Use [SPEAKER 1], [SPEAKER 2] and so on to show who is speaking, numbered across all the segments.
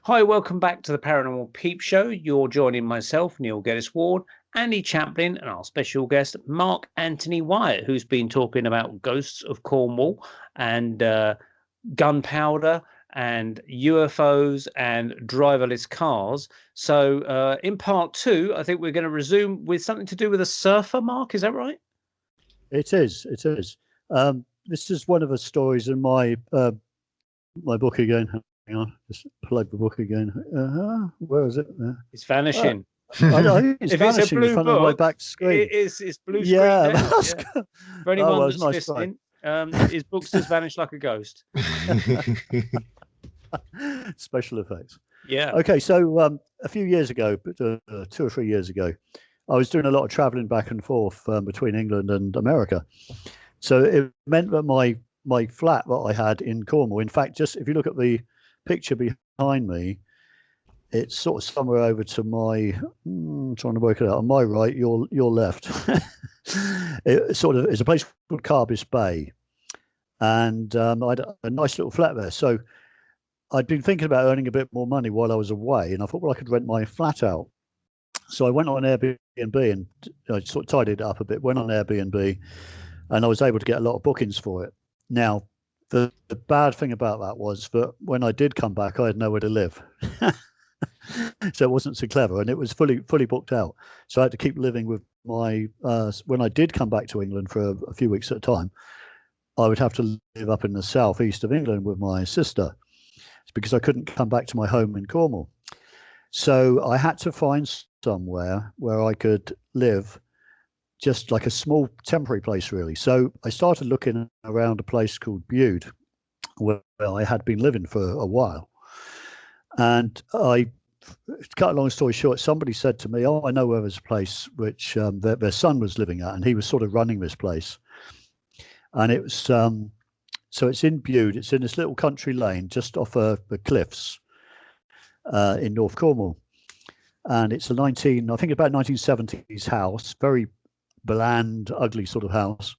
[SPEAKER 1] Hi, welcome back to the Paranormal Peepshow. You're joining myself, Neil Geddes Ward, Andy Chaplin, and our special guest, Mark Anthony Wyatt, who's been talking about Ghosts of Cornwall and gunpowder and UFOs and driverless cars. So, in part two, I think we're going to resume with something to do with a surfer, Mark. Is that right?
[SPEAKER 2] It is. It is. This is one of the stories in my my book again. Hang on, just plug the book again. Where is it?
[SPEAKER 1] It's vanishing.
[SPEAKER 2] I think it's
[SPEAKER 1] If
[SPEAKER 2] vanishing
[SPEAKER 1] it's a blue
[SPEAKER 2] in front of my
[SPEAKER 1] book,
[SPEAKER 2] back screen.
[SPEAKER 1] it's blue
[SPEAKER 2] Yeah,
[SPEAKER 1] screen now.
[SPEAKER 2] that's
[SPEAKER 1] Yeah.
[SPEAKER 2] good.
[SPEAKER 1] For anyone
[SPEAKER 2] well,
[SPEAKER 1] that's
[SPEAKER 2] nice try.
[SPEAKER 1] listening, his books just vanish like a ghost.
[SPEAKER 2] Special effects.
[SPEAKER 1] Yeah.
[SPEAKER 2] Okay, so a few years ago, 2 or 3 years ago, I was doing a lot of traveling back and forth between England and America. So it meant that my flat that I had in Cornwall, in fact, just if you look at the picture behind me, it's sort of somewhere over to my, trying to work it out, on my right, your left. It sort of is a place called Carbis Bay. And I had a nice little flat there. So I'd been thinking about earning a bit more money while I was away. And I thought, well, I could rent my flat out. So I went on Airbnb and I sort of tidied it up a bit, went on Airbnb, and I was able to get a lot of bookings for it. Now, the bad thing about that was that when I did come back, I had nowhere to live. So it wasn't so clever, and it was fully booked out. So I had to keep living with my, when I did come back to England for a few weeks at a time, I would have to live up in the southeast of England with my sister. It's because I couldn't come back to my home in Cornwall. So I had to find somewhere where I could live, just like a small temporary place, really. So I started looking around a place called Bude, where I had been living for a while. And to cut a long story short, somebody said to me, "Oh, I know where there's a place which their son was living at, and he was sort of running this place." And it was so it's in Bude. It's in this little country lane just off the cliffs in North Cornwall, and it's I think about 1970s house, very bland, ugly sort of house,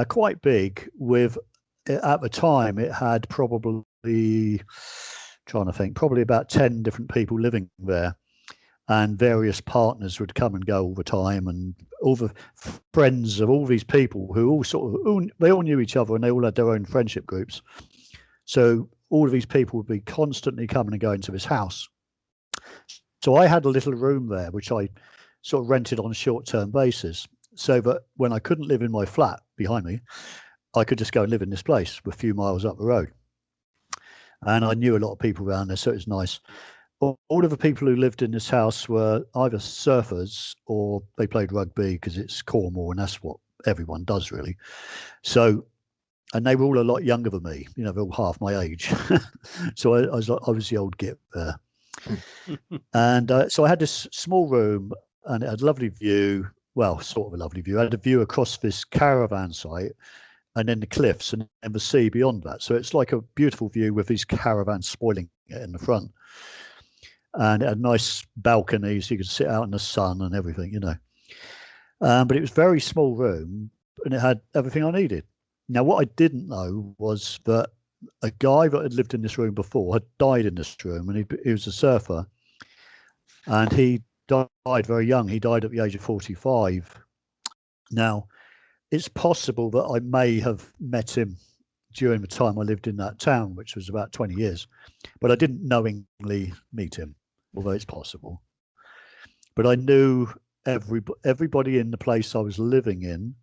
[SPEAKER 2] quite big. With at the time, it had probably probably about 10 different people living there, and various partners would come and go all the time, and all the friends of all these people who they all knew each other, and they all had their own friendship groups. So all of these people would be constantly coming and going to this house. So I had a little room there, which I sort of rented on a short-term basis, so that when I couldn't live in my flat behind me, I could just go and live in this place a few miles up the road. And I knew a lot of people around there, so it was nice. All of the people who lived in this house were either surfers or they played rugby, because it's Cornwall and that's what everyone does, really. So, and they were all a lot younger than me, they're all half my age. So I was the old git there. And so I had this small room, and it had a lovely view, well, sort of a lovely view. I had a view across this caravan site, and then the cliffs, and the sea beyond that. So it's like a beautiful view with these caravans spoiling it in the front. And it had nice balconies, so you could sit out in the sun and everything, But it was a very small room, and it had everything I needed. Now, what I didn't know was that a guy that had lived in this room before had died in this room, and he was a surfer, and he died very young. He died at the age of 45. Now, it's possible that I may have met him during the time I lived in that town, which was about 20 years, but I didn't knowingly meet him, although it's possible. But I knew everybody in the place I was living in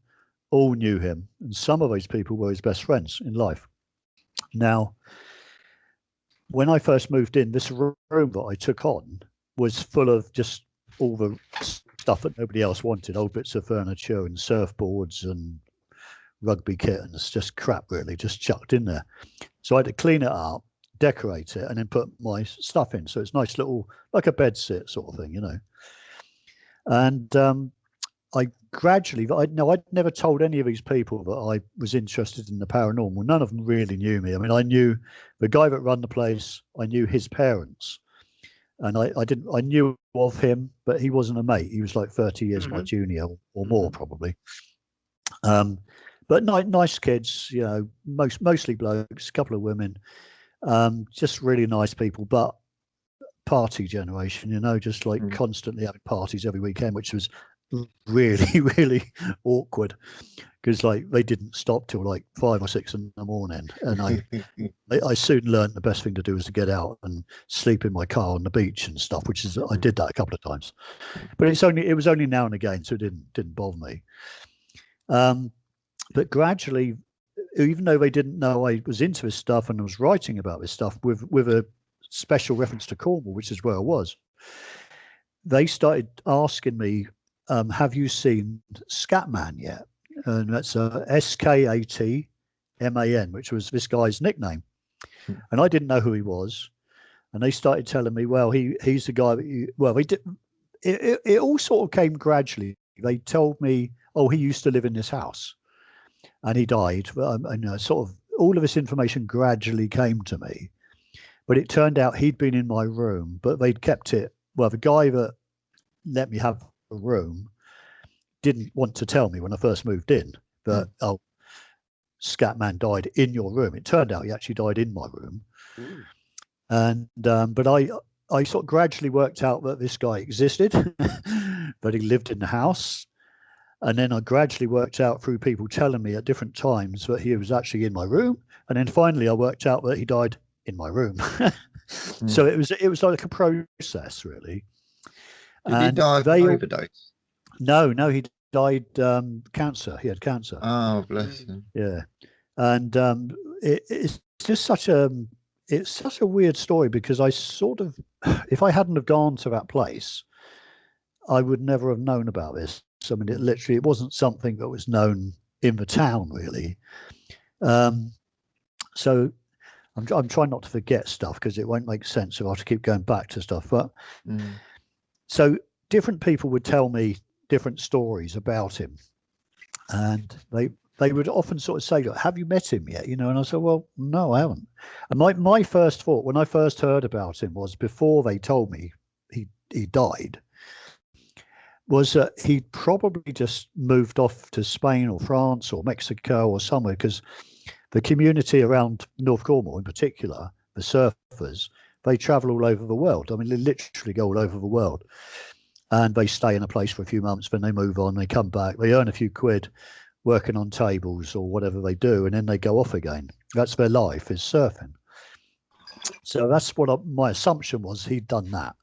[SPEAKER 2] all knew him, and some of those people were his best friends in life. Now, when I first moved in, this room that I took on was full of just all the stuff that nobody else wanted, old bits of furniture and surfboards and rugby kit, and it's just crap, really, just chucked in there. So I had to clean it up, decorate it, and then put my stuff in. So it's nice little, like a bed sit sort of thing, And I gradually, I'd never told any of these people that I was interested in the paranormal. None of them really knew me. I mean, I knew the guy that ran the place, I knew his parents, and I knew of him, but he wasn't a mate. He was like 30 years my junior or more, probably. But nice kids, mostly blokes, a couple of women, just really nice people. But party generation, you know, just like constantly having parties every weekend, which was really, really awkward because like they didn't stop till like 5 or 6 in the morning. And I soon learned the best thing to do was to get out and sleep in my car on the beach and stuff, which is, I did that a couple of times, but it was only now and again. So it didn't bother me. But gradually, even though they didn't know I was into this stuff and I was writing about this stuff with a special reference to Cornwall, which is where I was, they started asking me, have you seen Skatman yet? And that's Skatman, which was this guy's nickname. And I didn't know who he was. And they started telling me, well, he's the guy that you, well, they did, it all sort of came gradually. They told me, oh, he used to live in this house and he died. And sort of all of this information gradually came to me. But it turned out he'd been in my room, but they'd kept it. Well, the guy that let me have a room didn't want to tell me when I first moved in that, oh, Skatman died in your room. It turned out he actually died in my room. And but I sort of gradually worked out that this guy existed, that he lived in the house. And then I gradually worked out through people telling me at different times that he was actually in my room. And then finally I worked out that he died in my room. So it was like a process, really.
[SPEAKER 3] Did he die of overdose?
[SPEAKER 2] No, he died cancer. He had cancer.
[SPEAKER 3] Oh, bless him.
[SPEAKER 2] Yeah. And it's just such a weird story because I sort of, if I hadn't have gone to that place, I would never have known about this. I mean, it wasn't something that was known in the town, really. So I'm trying not to forget stuff because it won't make sense if I have to keep going back to stuff. But so different people would tell me different stories about him, and they would often sort of say, look, have you met him yet? You know, and I said, well, no, I haven't. And my first thought when I first heard about him was, before they told me he died, was that he probably just moved off to Spain or France or Mexico or somewhere, because the community around North Cornwall in particular, the surfers, they travel all over the world. I mean, they literally go all over the world. And they stay in a place for a few months, then they move on, they come back, they earn a few quid working on tables or whatever they do, and then they go off again. That's their life, is surfing. So that's what my assumption was, he'd done that.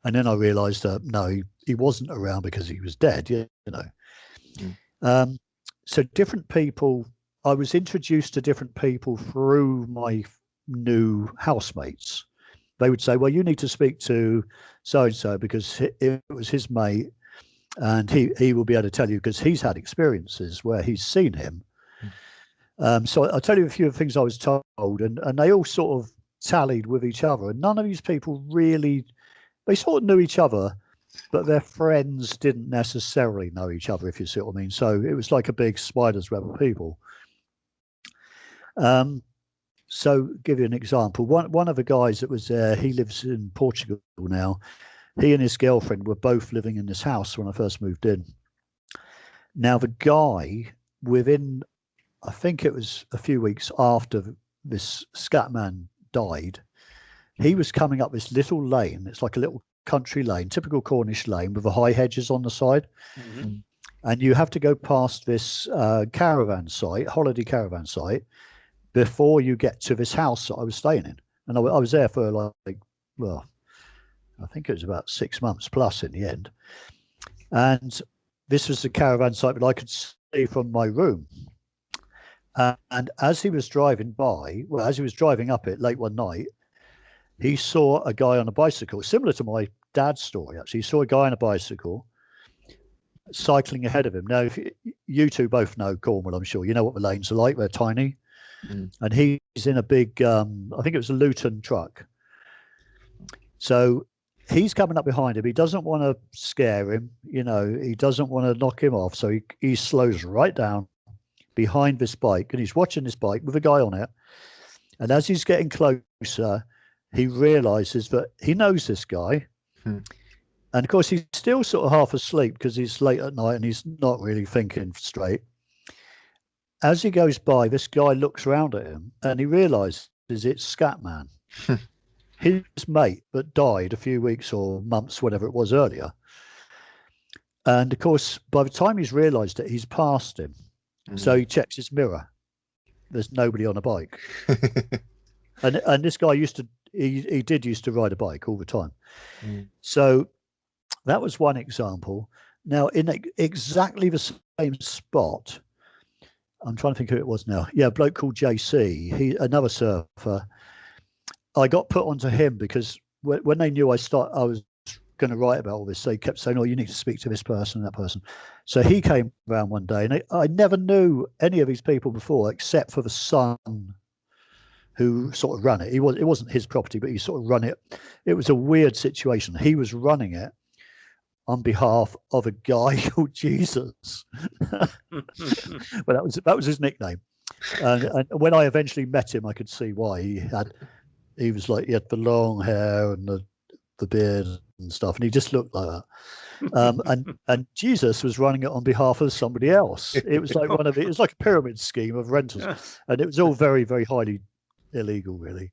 [SPEAKER 2] And then I realised that, no, he wasn't around because he was dead, you know. So different people, I was introduced to different people through my new housemates. They would say, well, you need to speak to so-and-so because it was his mate and he will be able to tell you because he's had experiences where he's seen him. So I'll tell you a few of the things I was told, and they all sort of tallied with each other. And none of these people really, they sort of knew each other, but their friends didn't necessarily know each other, if you see what I mean. So it was like a big spider's web of people. So give you an example. One of the guys that was there, he lives in Portugal now. He and his girlfriend were both living in this house when I first moved in. Now the guy, within, I think it was a few weeks after this Skatman died, he was coming up this little lane. It's like a little country lane, typical Cornish lane with the high hedges on the side. And you have to go past this caravan site, holiday caravan site, before you get to this house that I was staying in. And I was there for like, well, I think it was about 6 months plus in the end. And this was the caravan site that I could see from my room. And as he was driving by, well, as he was driving up it late one night, he saw a guy on a bicycle, similar to my dad's story, actually. He saw a guy on a bicycle cycling ahead of him. Now, if you two both know Cornwall, I'm sure, you know what the lanes are like. They're tiny. And he's in a big, I think it was a Luton truck. So he's coming up behind him. He doesn't want to scare him. You know, he doesn't want to knock him off. So he slows right down behind this bike, and he's watching this bike with a guy on it. And as he's getting closer, he realizes that he knows this guy. And of course, he's still sort of half asleep because he's late at night and he's not really thinking straight. As he goes by, this guy looks around at him and he realizes it's Skatman. his mate that died a few weeks or months, whatever it was earlier. And of course, by the time he's realised it, he's passed him. So he checks his mirror. There's nobody on a bike. And this guy used to ride a bike all the time. So that was one example. Now, in exactly the same spot, I'm trying to think who it was now. Yeah, a bloke called JC, another surfer. I got put onto him because when they knew I was going to write about all this, they kept saying, "Oh, you need to speak to this person and that person." So he came around one day, and I never knew any of these people before, except for the son who sort of ran it. It wasn't his property, but he sort of run it. It was a weird situation. He was running it on behalf of a guy called Jesus. Well, that was his nickname. And when I eventually met him, I could see why. He had the long hair and the beard and stuff, and he just looked like that. And Jesus was running it on behalf of somebody else. It was like it was like a pyramid scheme of rentals, and it was all very, very highly illegal, really.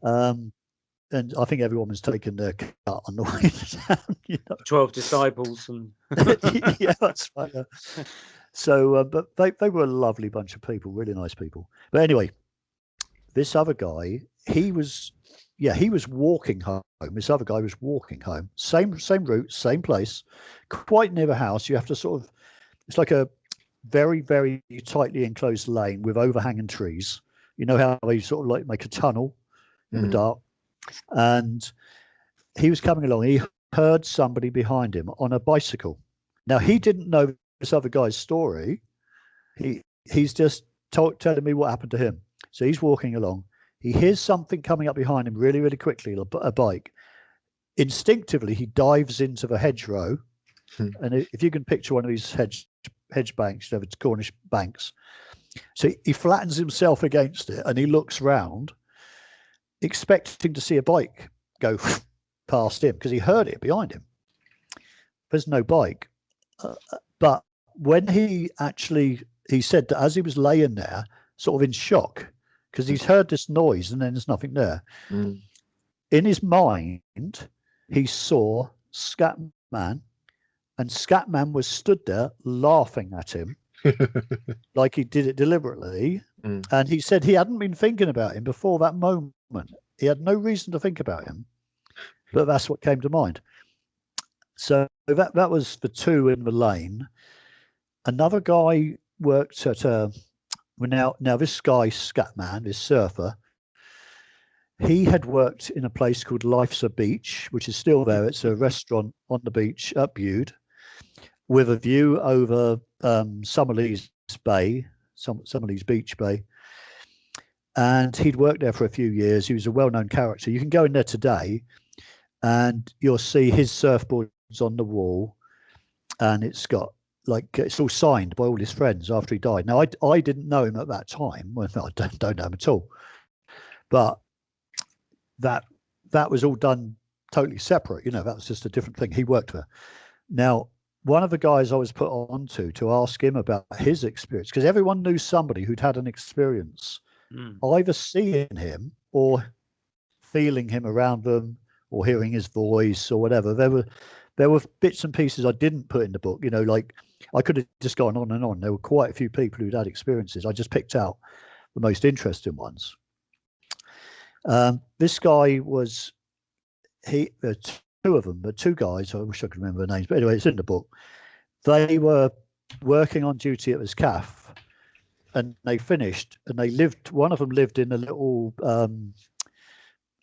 [SPEAKER 2] And I think everyone was taking their cut on the way down.
[SPEAKER 1] 12 disciples. And
[SPEAKER 2] yeah, that's right. So, but they were a lovely bunch of people, really nice people. But anyway, this other guy, he was walking home. This other guy was walking home. Same route, same place, quite near the house. You have to it's like a very, very tightly enclosed lane with overhanging trees. You know how they sort of like make a tunnel in the dark. And he was coming along. He heard somebody behind him on a bicycle. Now, he didn't know this other guy's story. He's just telling me what happened to him. So he's walking along. He hears something coming up behind him really, really quickly, a bike. Instinctively, he dives into the hedgerow. And if you can picture one of these hedge banks, it's Cornish banks. So he flattens himself against it and he looks round, expecting to see a bike go past him because he heard it behind him. There's no bike. But when he said that as he was laying there, sort of in shock, because he's heard this noise and then there's nothing there. In his mind, he saw Skatman, and Skatman was stood there laughing at him like he did it deliberately. And he said he hadn't been thinking about him before that moment. He had no reason to think about him, but that's what came to mind. So that was the two in the lane. Another guy worked at now this guy Skatman, this surfer, he had worked in a place called Life's a Beach, which is still there. It's a restaurant on the beach at Bude with a view over Summerlees Bay, Summerlees Beach Bay. And he'd worked there for a few years. He was a well-known character. You can go in there today and you'll see his surfboards on the wall, and it's got it's all signed by all his friends after he died. Now, I didn't know him at that time. Well, no, I don't know him at all. But that was all done totally separate. That was just a different thing. He worked there. Now, one of the guys I was put on to ask him about his experience, because everyone knew somebody who'd had an experience, either seeing him or feeling him around them or hearing his voice or whatever. There were bits and pieces I didn't put in the book, like I could have just gone on and on. There were quite a few people who'd had experiences. I just picked out the most interesting ones. This guy was, two of them, but two guys, I wish I could remember their names, but anyway, it's in the book. They were working on duty at this calf, and they finished, and one of them lived in a little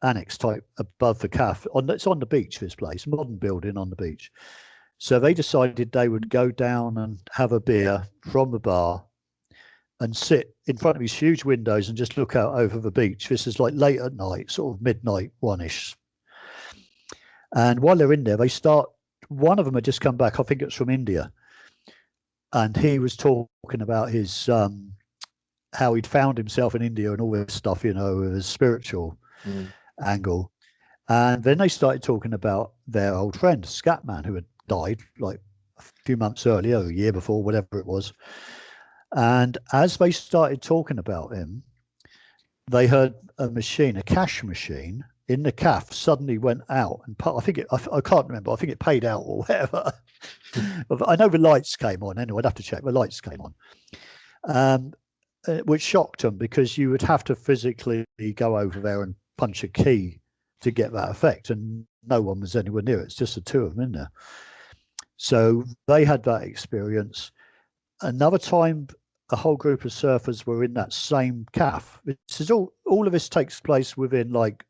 [SPEAKER 2] annex type above the calf. It's on the beach, this place, modern building on the beach. So they decided they would go down and have a beer from the bar and sit in front of these huge windows and just look out over the beach. This is like late at night, sort of midnight, one-ish. And while they're in there, one of them had just come back, I think it's from India. And he was talking about his, how he'd found himself in India and all this stuff, with his spiritual angle. And then they started talking about their old friend, Skatman, who had died like a few months earlier, a year before, whatever it was. And as they started talking about him, they heard a cash machine in the calf suddenly went out, and I can't remember. I think it paid out or whatever. I know the lights came on. Anyway, I'd have to check. The lights came on, which shocked them because you would have to physically go over there and punch a key to get that effect, and no one was anywhere near it. It's just the two of them in there. So they had that experience. Another time, a whole group of surfers were in that same calf. This is all of this takes place within like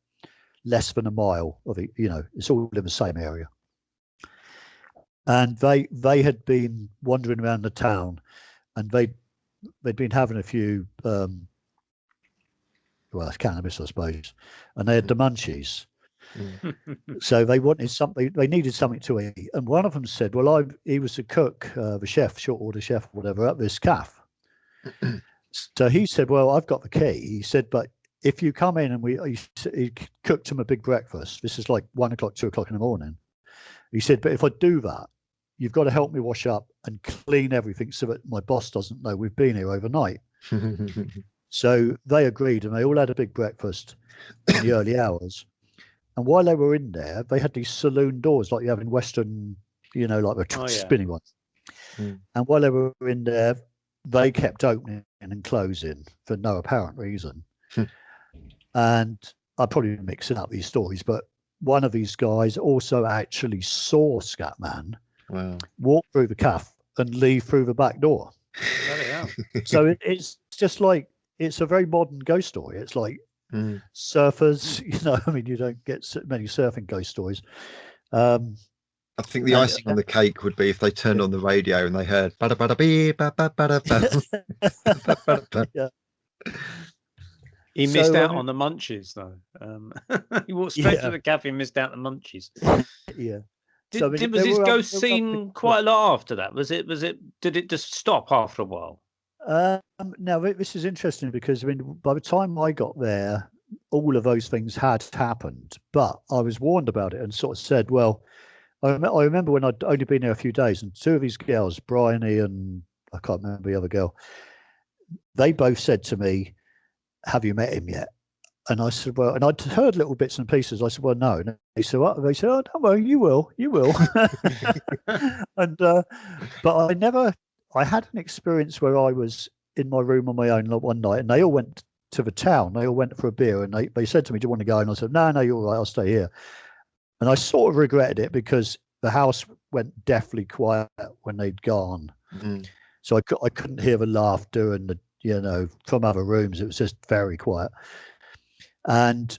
[SPEAKER 2] less than a mile of it. You know, it's all in the same area. And they had been wandering around the town, and they'd been having a few well, it's cannabis, I suppose, and they had the munchies. So they wanted something, they needed something to eat, and one of them said, well, he was the cook, the chef, short order chef, whatever, at this calf. So he said, well, I've got the key. He said, but if you come in, and he cooked him a big breakfast. This is like 1 o'clock, 2 o'clock in the morning. He said, but if I do that, you've got to help me wash up and clean everything so that my boss doesn't know we've been here overnight. So they agreed, and they all had a big breakfast in the early hours. And while they were in there, they had these saloon doors like you have in Western, you know, like the spinning ones. And while they were in there, they kept opening and closing for no apparent reason. And I'm probably mixing up these stories, but one of these guys also actually saw Skatman walk through the calf and leave through the back door. So it's just like, it's a very modern ghost story. It's like surfers, you know, I mean, you don't get so many surfing ghost stories.
[SPEAKER 3] I think the icing on the cake would be if they turned on the radio and they heard bada bada bee ba ba bada ba.
[SPEAKER 2] Yeah.
[SPEAKER 1] He missed out on the munchies, though. He walked straight to the cafe and missed out the munchies.
[SPEAKER 2] Yeah.
[SPEAKER 1] Was his ghost seen quite a lot after that? Did it just stop after a while?
[SPEAKER 2] Now, this is interesting because, I mean, by the time I got there, all of those things had happened, but I was warned about it and sort of said, well, I remember when I'd only been there a few days, and two of these girls, Bryony and I can't remember the other girl, they both said to me, have you met him yet? And I said, well, and I'd heard little bits and pieces. I said, well, no. And they said, what? They said, oh, don't worry, you will. And but I had an experience where I was in my room on my own one night, and they all went to the town. They all went for a beer, and they said to me, do you want to go? And I said, no, you're all right, I'll stay here. And I sort of regretted it because the house went deathly quiet when they'd gone. So I couldn't hear the laughter and the, you know, from other rooms. It was just very quiet. And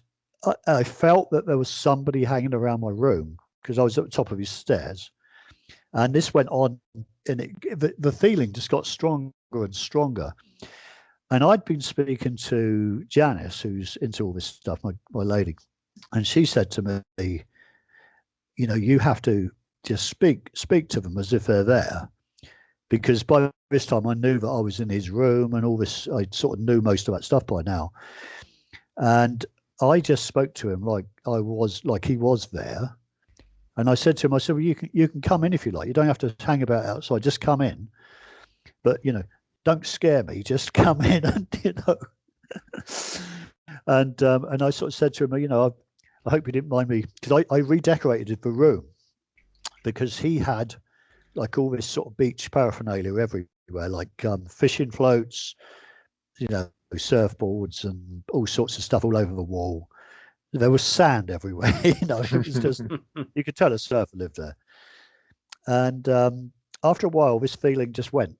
[SPEAKER 2] I felt that there was somebody hanging around my room because I was at the top of his stairs. And this went on, and the feeling just got stronger and stronger. And I'd been speaking to Janice, who's into all this stuff, my lady, and she said to me, you know, you have to just speak to them as if they're there. Because by this time I knew that I was in his room and all this, I sort of knew most of that stuff by now. And I just spoke to him like he was there. And I said to him, I said, well, you can come in if you like. You don't have to hang about outside. Just come in. But, you know, don't scare me. Just come in and, you know. And I sort of said to him, you know, I hope you didn't mind me, because I redecorated the room because he had like all this sort of beach paraphernalia everywhere, like fishing floats, you know, surfboards and all sorts of stuff all over the wall. There was sand everywhere, you know, it was just, you could tell a surfer lived there. And after a while, this feeling just went.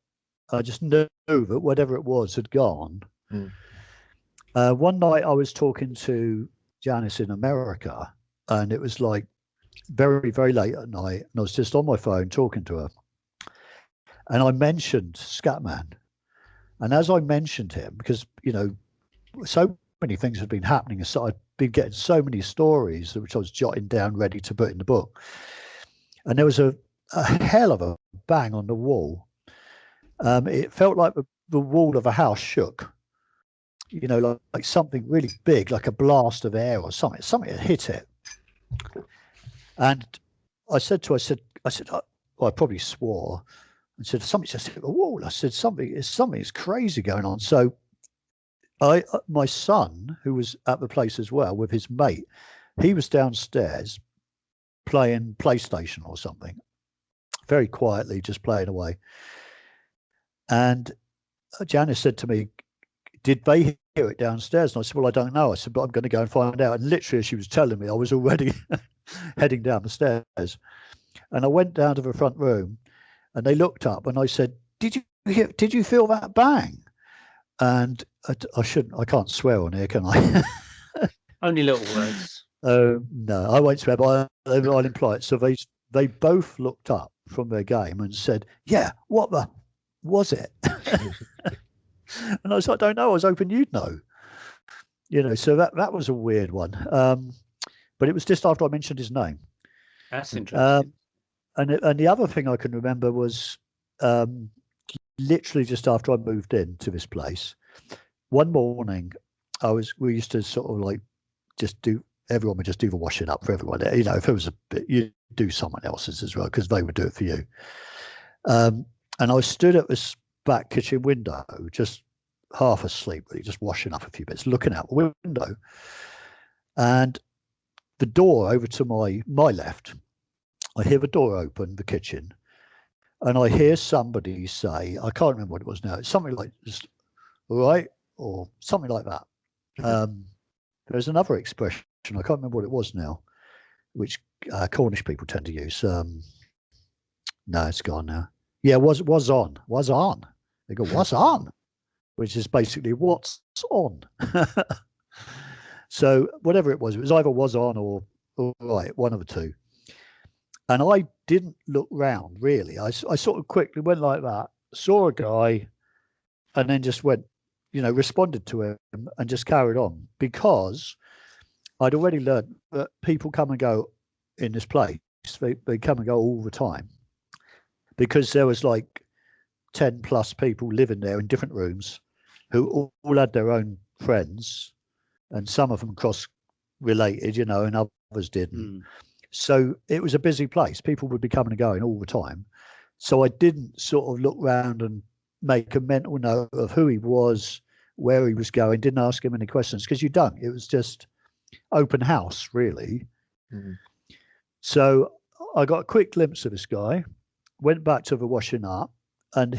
[SPEAKER 2] I just knew that whatever it was had gone. One night I was talking to Janice in America, and it was like very, very late at night, and I was just on my phone talking to her. And I mentioned Skatman. And as I mentioned him, because, you know, so many things had been happening, so I'd been getting so many stories which I was jotting down ready to put in the book. And there was a hell of a bang on the wall. It felt like the wall of a house shook, you know, like something really big, like a blast of air or something had hit it. And I said to her, I probably swore and said, something just hit the wall. I said, something's crazy going on. So my son, who was at the place as well with his mate, He was downstairs playing PlayStation or something, very quietly, just playing away. And Janice said to me, did they hear it downstairs? And I said, well, I don't know. I said, but I'm going to go and find out. And literally, as she was telling me, I was already heading down the stairs. And I went down to the front room, and they looked up, and I said, did you feel that bang? And I can't swear on here, can I?
[SPEAKER 1] Only little words.
[SPEAKER 2] No, I won't swear, but I'll imply it. So they both looked up from their game and said, yeah, what the was it? And I was like, I don't know. I was hoping you'd know. So that was a weird one. But it was just after I mentioned his name.
[SPEAKER 1] That's interesting.
[SPEAKER 2] And the other thing I can remember was literally just after I moved into this place. One morning, we used to sort of like everyone would just do the washing up for everyone. If it was a bit, you'd do someone else's as well because they would do it for you. And I stood at this back kitchen window, just half asleep, really, just washing up a few bits, looking out the window. And the door over to my left, I hear the door open, the kitchen, and I hear somebody say, I can't remember what it was now, it's something like, just, all right, or something like that. There's another expression, I can't remember what it was now, which Cornish people tend to use. No, it's gone now. Yeah, was on. They go, what's on? Which is basically what's on. So whatever it was either was on or all right, one of the two. And I didn't look round really. I sort of quickly went like that, saw a guy, and then just went, responded to him and just carried on, because I'd already learned that people come and go in this place. They come and go all the time, because there was like 10 plus people living there in different rooms who all had their own friends, and some of them cross related, and others didn't. So it was a busy place. People would be coming and going all the time. So I didn't sort of look round and make a mental note of who he was, where he was going, didn't ask him any questions, because you don't. It was just open house, really. So I got a quick glimpse of this guy, went back to the washing up, and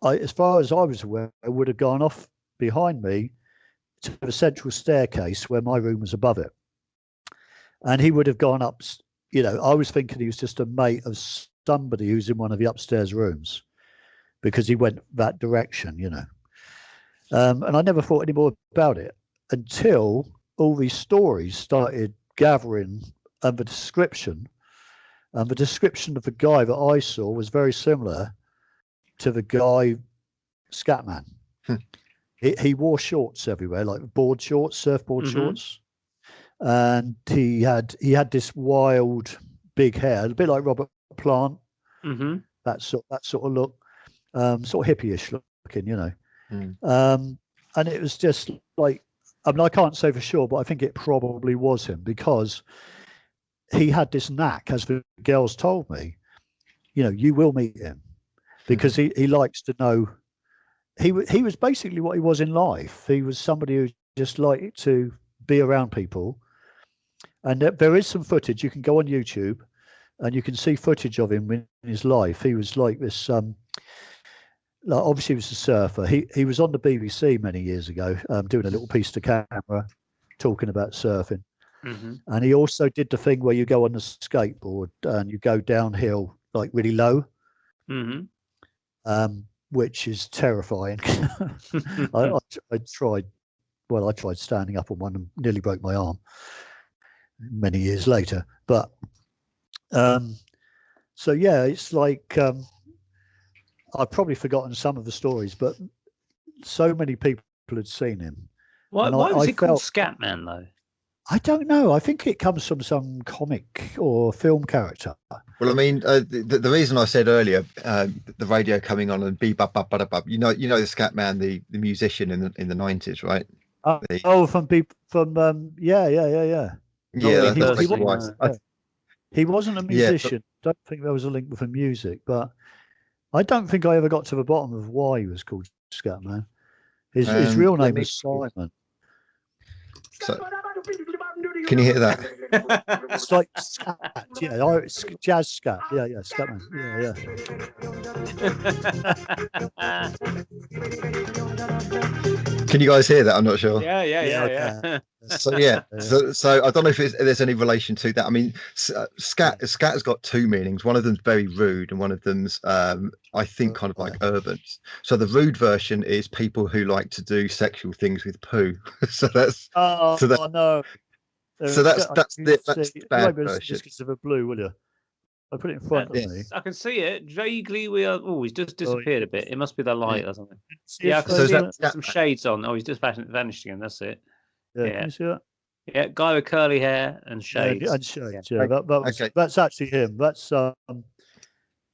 [SPEAKER 2] as far as I was aware, would have gone off behind me to the central staircase where my room was above it. And he would have gone up, I was thinking he was just a mate of somebody who's in one of the upstairs rooms, because he went that direction, And I never thought any more about it until all these stories started gathering, and the description of the guy that I saw was very similar to the guy, Skatman. He wore shorts everywhere, like board shorts, surfboard shorts. And he had this wild big hair, a bit like Robert Plant, that sort of look, sort of hippie-ish looking, and it was just like, I can't say for sure, but I think it probably was him, because he had this knack, as the girls told me, you will meet him, because he likes to know. He was basically what he was in life. He was somebody who just liked to be around people. And there is some footage. You can go on YouTube and you can see footage of him in his life. He was like this, obviously he was a surfer. He was on the BBC many years ago, doing a little piece to camera, talking about surfing. And he also did the thing where you go on the skateboard and you go downhill like really low, which is terrifying. I tried standing up on one and nearly broke my arm many years later. But so yeah, it's like I've probably forgotten some of the stories, but so many people had seen him.
[SPEAKER 1] Why was he called Skatman though?
[SPEAKER 2] I don't know. I think it comes from some comic or film character.
[SPEAKER 3] Well, I mean, the reason I said earlier, the radio coming on and beep bop bop bop bop. You know the Skatman, the musician in the 90s, right? He
[SPEAKER 2] wasn't a musician. Don't think there was a link with the music, but I don't think I ever got to the bottom of why he was called Skatman. His real name is Simon.
[SPEAKER 3] Can you hear that?
[SPEAKER 2] It's like scat, it's jazz scat. Yeah, Skatman.
[SPEAKER 3] Can you guys hear that? I'm not sure.
[SPEAKER 1] Yeah.
[SPEAKER 3] So yeah, so I don't know if there's any relation to that. I mean, scat has got two meanings. One of them's very rude, and one of them's I think kind of like urban. So the rude version is people who like to do sexual things with poo. So that's
[SPEAKER 2] no.
[SPEAKER 3] so that's the bad version.
[SPEAKER 2] Just because of a blue, will you? I put it in front of me.
[SPEAKER 1] I can see it vaguely. He's just disappeared a bit. It must be the light or something.
[SPEAKER 2] Yeah,
[SPEAKER 1] I can see some shades on. Oh, he's just vanished again. That's it.
[SPEAKER 2] Yeah, can you see that?
[SPEAKER 1] Yeah, guy with curly hair and shades.
[SPEAKER 2] That's actually him. That's I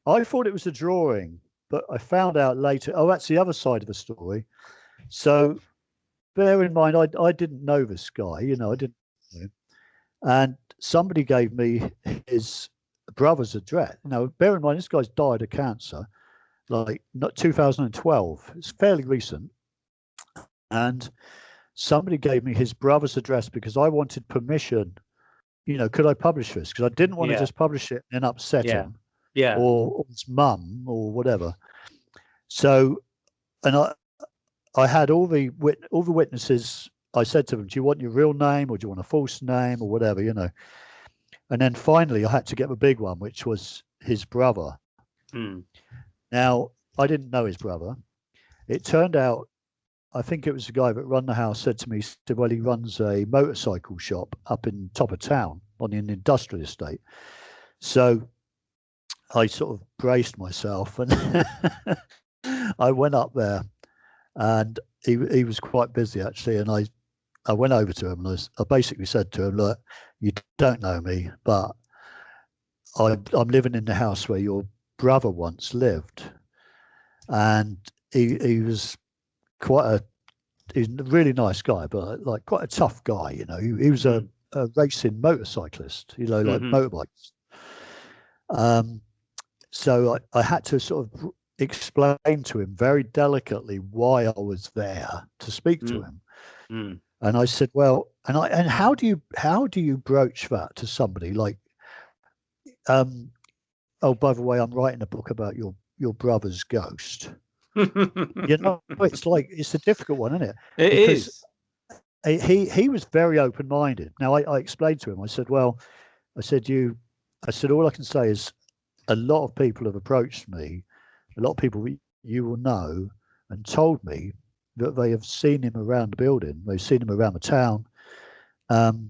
[SPEAKER 2] thought it was a drawing, but I found out later. Oh, that's the other side of the story. So bear in mind, I didn't know this guy. I didn't know him. And somebody gave me his brother's address. Now, bear in mind, this guy's died of cancer, like not 2012. It's fairly recent. And somebody gave me his brother's address because I wanted permission. Could I publish this? Because I didn't want to just publish it and upset him, or his mum or whatever. So, and I had all the witnesses. I said to them, "Do you want your real name or do you want a false name or whatever?" And then finally, I had to get the big one, which was his brother. Now, I didn't know his brother. It turned out, I think it was the guy that run the house said to me, well, he runs a motorcycle shop up in top of town on an industrial estate. So I sort of braced myself and I went up there, and he was quite busy actually. And I went over to him and I basically said to him, look, you don't know me, but I'm living in the house where your brother once lived. And he was he's a really nice guy, but like quite a tough guy, he was a racing motorcyclist, like motorbikes. So I had to sort of explain to him very delicately why I was there to speak to him. And I said, well, and how do you broach that to somebody like, oh, by the way, I'm writing a book about your brother's ghost. It's a difficult one, isn't it?
[SPEAKER 1] It is.
[SPEAKER 2] He was very open-minded. Now I explained to him, I said, all I can say is a lot of people have approached me, a lot of people you will know, and told me that they have seen him around the building, they've seen him around the town. And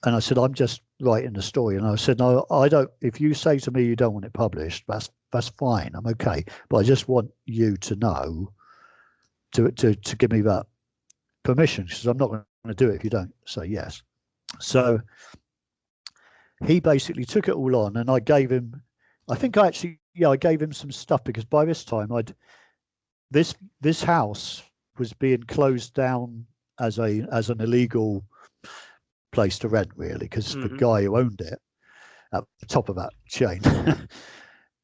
[SPEAKER 2] I said, I'm just writing the story. And I said, no, I don't, if you say to me you don't want it published, that's fine, I'm okay. But I just want you to know, to give me that permission, because I'm not going to do it if you don't say yes. So he basically took it all on, and I gave him, I gave him some stuff, because by this time this house was being closed down as an illegal place to rent, really, because the guy who owned it at the top of that chain,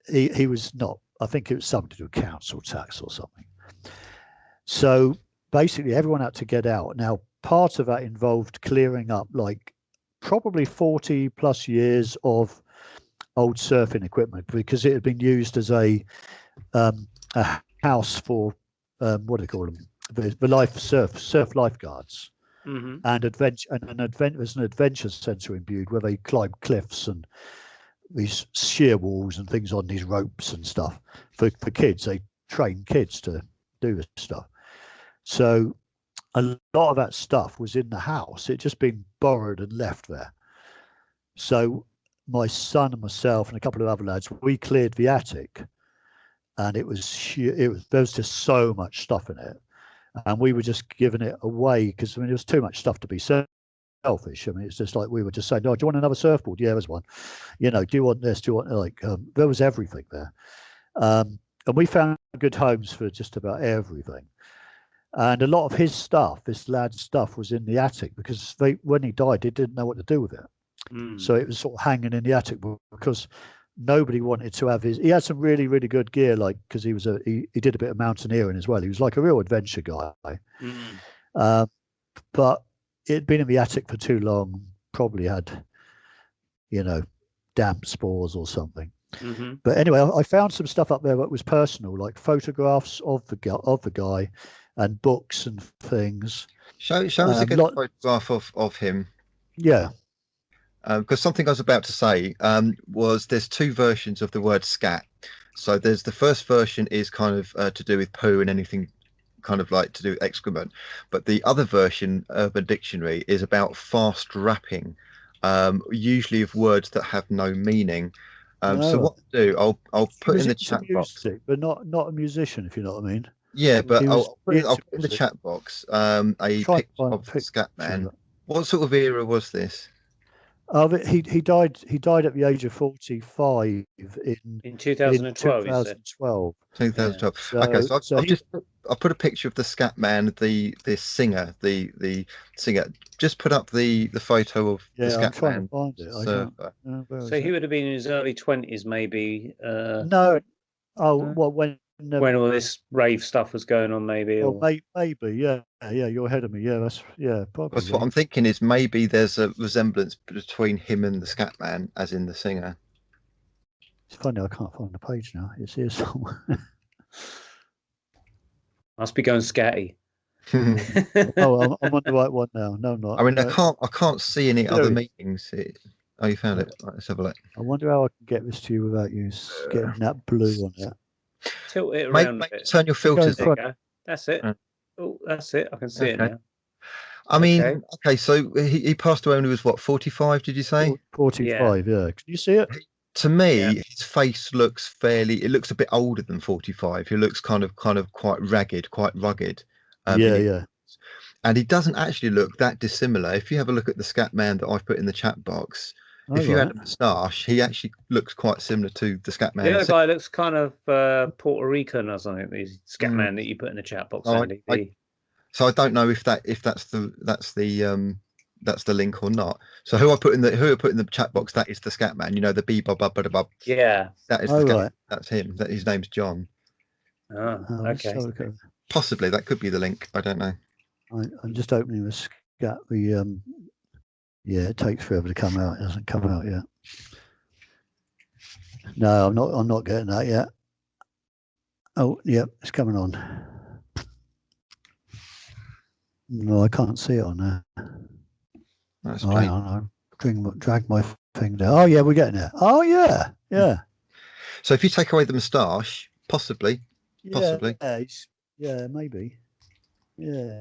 [SPEAKER 2] he was not, I think it was something to do with council tax or something. So basically everyone had to get out. Now, part of that involved clearing up like probably 40 plus years of old surfing equipment, because it had been used as a house for what do you call them, the surf lifeguards. And there's an adventure centre imbued where they climb cliffs and these sheer walls and things on these ropes and stuff for kids. They train kids to do this stuff. So a lot of that stuff was in the house. It just been borrowed and left there. So my son and myself and a couple of other lads, we cleared the attic, and there was just so much stuff in it. And we were just giving it away because, there was too much stuff to be selfish. It's just like we were just saying, "No, do you want another surfboard? Yeah, there's one. Do you want this? Do you want there was everything there." And we found good homes for just about everything. And a lot of his stuff, this lad's stuff, was in the attic because when he died, they didn't know what to do with it. So it was sort of hanging in the attic because nobody wanted to have he had some really, really good gear, like, because he did a bit of mountaineering as well. He was like a real adventure guy. But it had been in the attic for too long. probably had, damp spores or something.
[SPEAKER 1] Mm-hmm.
[SPEAKER 2] But anyway, I found some stuff up there that was personal, like photographs of the guy, and books and things.
[SPEAKER 3] Show us a good photograph of him.
[SPEAKER 2] Yeah.
[SPEAKER 3] Because something I was about to say was there's two versions of the word scat. So there's the first version is kind of to do with poo and anything kind of like to do with excrement. But the other version, Urban Dictionary, is about fast rapping, usually of words that have no meaning. So what I'll do, I'll put in the chat box.
[SPEAKER 2] But not a musician, if you know what I mean.
[SPEAKER 3] Yeah, but I'll put in the chat box a picture of Skatman. What sort of era was this?
[SPEAKER 2] He died at the age of 45
[SPEAKER 1] in 2012.
[SPEAKER 2] 2012.
[SPEAKER 3] 2012. Yeah. Okay, so I'll put a picture of the Skatman, the singer, the singer. Just put up the photo of the Skatman.
[SPEAKER 2] I'm trying to find it.
[SPEAKER 1] So he would have been in his early 20s, maybe.
[SPEAKER 2] No. Oh, well, when
[SPEAKER 1] all this rave stuff was going on, maybe.
[SPEAKER 2] Well, maybe, yeah, you're ahead of me. Yeah, probably.
[SPEAKER 3] That's what I'm thinking is maybe there's a resemblance between him and the Skatman, as in the singer.
[SPEAKER 2] It's funny, I can't find the page now. It's here somewhere.
[SPEAKER 1] Must be going scatty.
[SPEAKER 2] Oh, I'm on the right one now. No, I'm not.
[SPEAKER 3] I mean, I can't see any other meanings. Oh, you found it. Right, let's have a look.
[SPEAKER 2] I wonder how I can get this to you without you getting that blue on it.
[SPEAKER 1] Tilt it around a bit.
[SPEAKER 3] Turn your filters on.
[SPEAKER 1] That's it. Oh, that's it. I can see it now.
[SPEAKER 3] I mean, okay, so he passed away when he was what, 45? Did you say?
[SPEAKER 2] 45. Yeah. Can you see it?
[SPEAKER 3] To me, his face looks it looks a bit older than 45. He looks kind of quite ragged, quite rugged.
[SPEAKER 2] Yeah.
[SPEAKER 3] And he doesn't actually look that dissimilar. If you have a look at the Skatman that I've put in the chat box, if you had a moustache, he actually looks quite similar to the Skatman.
[SPEAKER 1] The other guy looks kind of Puerto Rican or something. The Skatman that you put in the chat box, Andy.
[SPEAKER 3] So I don't know if that's the link or not. So who I put in the chat box, that is the Skatman. You know, the bee-bob-bub-bub-bub.
[SPEAKER 1] Yeah,
[SPEAKER 3] that is the Skatman. Right. That's him. His name's John.
[SPEAKER 1] Oh, okay.
[SPEAKER 3] Possibly that could be the link. I don't know.
[SPEAKER 2] I'm just opening the Scat. It takes forever to come out. It hasn't come out yet. No, I'm not getting that yet. Oh, yep, it's coming on. No, I can't see it on there.
[SPEAKER 3] That's
[SPEAKER 2] hang on, I'll drag my finger. Oh yeah, we're getting it. Oh yeah.
[SPEAKER 3] So if you take away the moustache, possibly.
[SPEAKER 2] Yeah, maybe. Yeah.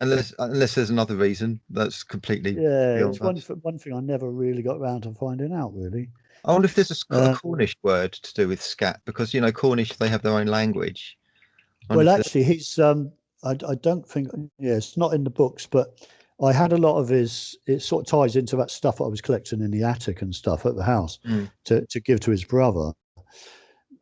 [SPEAKER 3] Unless there's another reason that's completely.
[SPEAKER 2] Yeah, it's one thing I never really got around to finding out. Really.
[SPEAKER 3] I wonder if there's a Cornish word to do with scat, because Cornish, they have their own language.
[SPEAKER 2] Well, actually, he's I don't think. Yeah, it's not in the books, but I had a lot of his. It sort of ties into that stuff I was collecting in the attic and stuff at the house to give to his brother.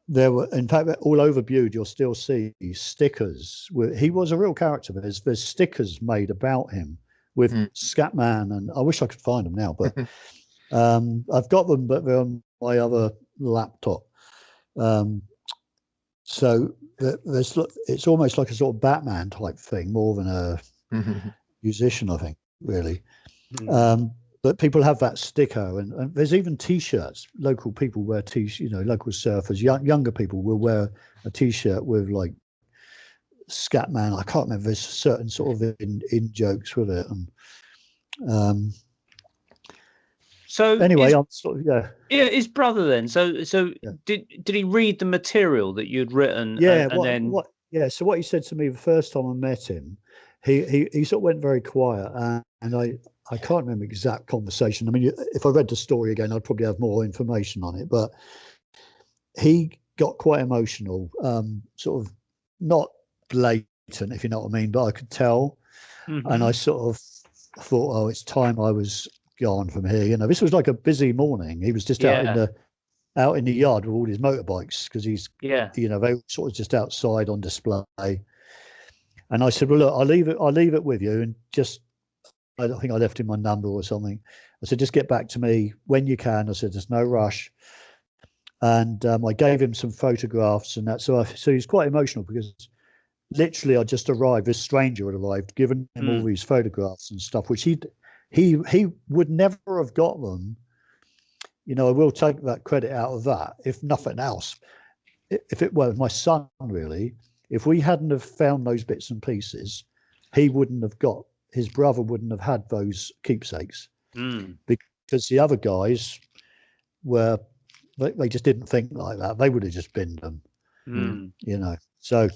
[SPEAKER 2] There were, in fact, all over Bude, you'll still see stickers. He was a real character. There's stickers made about him with Skatman, and I wish I could find them now, but I've got them, but they're on my other laptop. So it's almost like a sort of Batman type thing, more than a musician, I think, really. But people have that sticker, and there's even T-shirts. Local people wear local surfers. Younger people will wear a T-shirt with like Skatman. I can't remember. There's certain sort of in jokes with it. And
[SPEAKER 1] so
[SPEAKER 2] anyway, I'm sort of
[SPEAKER 1] his brother then. So did he read the material that you'd written?
[SPEAKER 2] Yeah. So what he said to me the first time I met him, he sort of went very quiet, and I can't remember exact conversation. I mean, if I read the story again, I'd probably have more information on it. But he got quite emotional, sort of not blatant, if you know what I mean, but I could tell. And I sort of thought, oh, it's time I was gone from here. This was like a busy morning. He was just out in the yard with all his motorbikes, because he's they were sort of just outside on display. And I said, well, look, I'll leave it with you, and just. I think I left him my number or something. I said, just get back to me when you can. I said, there's no rush. And I gave him some photographs and that. So he's quite emotional, because literally I just arrived. This stranger had arrived, given him all these photographs and stuff, which he would never have got them. You know, I will take that credit out of that, if nothing else. If it were my son, really, if we hadn't have found those bits and pieces, he wouldn't have got, his brother wouldn't have had those keepsakes, because the other guys were, they just didn't think like that. They would have just binned them, you know. So,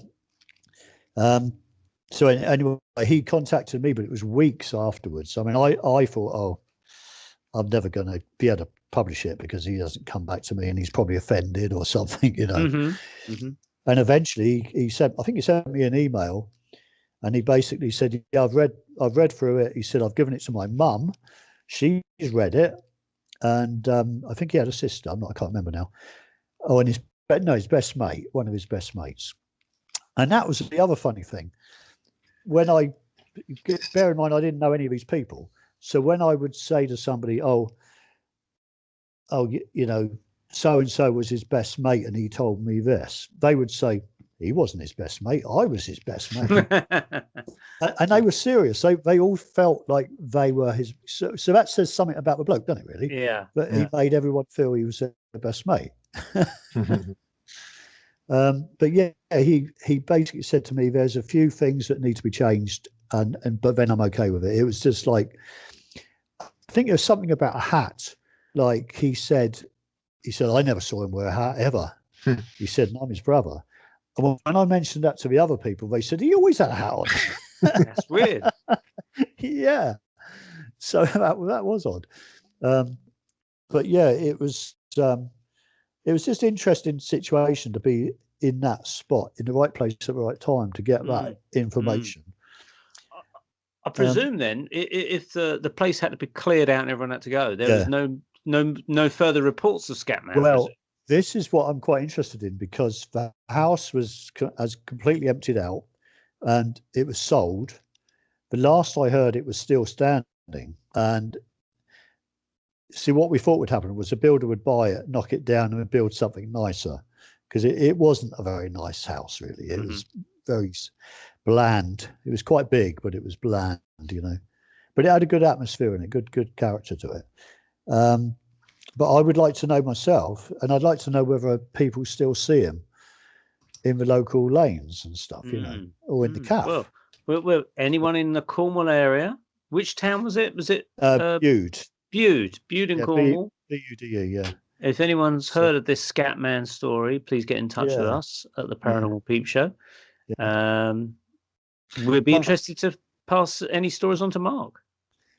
[SPEAKER 2] so anyway, he contacted me, but it was weeks afterwards. I mean, I thought, oh, I'm never going to be able to publish it because he doesn't come back to me and he's probably offended or something, you know. And eventually he said, I think he sent me an email, and he basically said, yeah, I've read through it. He said, I've given it to my mum. She's read it. And I think he had a sister. I can't remember now. Oh, and his best mate, one of his best mates. And that was the other funny thing. When bear in mind, I didn't know any of these people. So when I would say to somebody, oh, you know, so-and-so was his best mate and he told me this, they would say, he wasn't his best mate. I was his best mate. And they were serious. They all felt like they were his. So that says something about the bloke, doesn't it, really?
[SPEAKER 1] Yeah.
[SPEAKER 2] But he made everyone feel he was their best mate. But yeah, he basically said to me, there's a few things that need to be changed, but then I'm okay with it. It was just like, I think there's something about a hat. Like he said, I never saw him wear a hat ever. He said, and I'm his brother. And when I mentioned that to the other people, they said, he always had a hat on.
[SPEAKER 1] That's weird.
[SPEAKER 2] Yeah. So that was odd. But yeah, it was just an interesting situation to be in that spot, in the right place at the right time to get that information.
[SPEAKER 1] I presume then, if the place had to be cleared out and everyone had to go, there was no further reports of Skatman.
[SPEAKER 2] Well, this is what I'm quite interested in, because the house was completely emptied out and it was sold. The last I heard, it was still standing. And see, what we thought would happen was a builder would buy it, knock it down and build something nicer, because it wasn't a very nice house, really. It was very bland. It was quite big, but it was bland, you know. But it had a good atmosphere in it, good character to it. But I would like to know myself, and I'd like to know whether people still see him in the local lanes and stuff, you know, or in the cafe.
[SPEAKER 1] Well, anyone in the Cornwall area? Which town was it? Was it
[SPEAKER 2] Bude?
[SPEAKER 1] Bude in Cornwall.
[SPEAKER 2] Bude, yeah.
[SPEAKER 1] If anyone's heard of this Skatman story, please get in touch with us at the Paranormal Peepshow. We'd be interested to pass any stories on to Mark.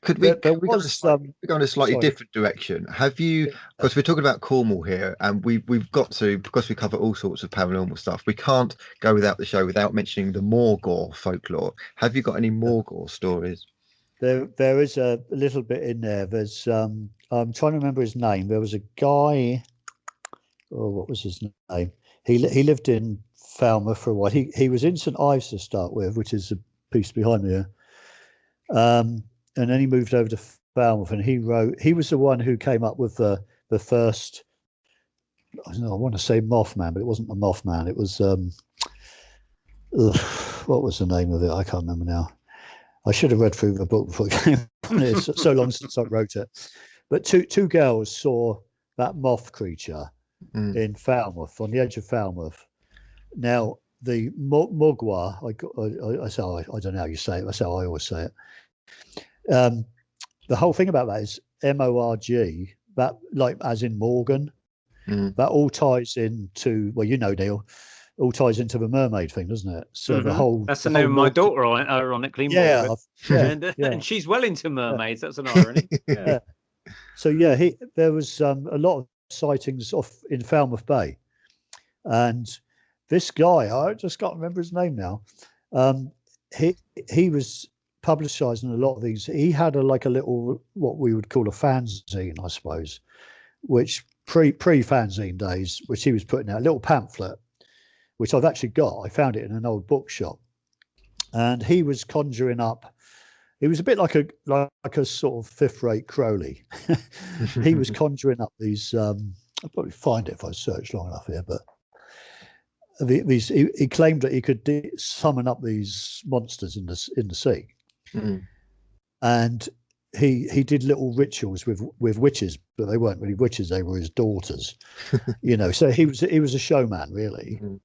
[SPEAKER 3] Could we go in a slightly different direction? Have you, because we're talking about Cornwall here, and we've got to, because we cover all sorts of paranormal stuff, we can't go without the show without mentioning the Morgore folklore. Have you got any Morgore stories?
[SPEAKER 2] There is a little bit in there. There's I'm trying to remember his name. There was a guy. Oh, what was his name? He lived in Falmouth for a while. He was in St Ives to start with, which is a piece behind me here. And then he moved over to Falmouth, and he was the one who came up with the first, I don't know, I want to say Mothman, but it wasn't a Mothman. It was what was the name of it? I can't remember now. I should have read through the book before it came on. It's so long since I wrote it. But two girls saw that moth creature in Falmouth, on the edge of Falmouth. Now the Morgawr, I don't know how you say it. That's how I always say it. The whole thing about that is MORG, that, like as in Morgan, that all ties into, well, you know, Neil, all ties into the mermaid thing, doesn't it? So the whole,
[SPEAKER 1] that's the name of my daughter, ironically. And she's well into mermaids. That's an irony.
[SPEAKER 2] So there was a lot of sightings off in Falmouth Bay, and this guy, I just can't remember his name now. He was publicizing a lot of these. He had a little, what we would call a fanzine, I suppose, which pre-fanzine days, which he was putting out, a little pamphlet, which I've actually got. I found it in an old bookshop, and he was conjuring up. He was a bit like a sort of fifth-rate Crowley. He was conjuring up these. I'll probably find it if I search long enough here, but he claimed that he could summon up these monsters in the sea. And he did little rituals with witches, but they weren't really witches; they were his daughters. So he was a showman, really.
[SPEAKER 3] Mm.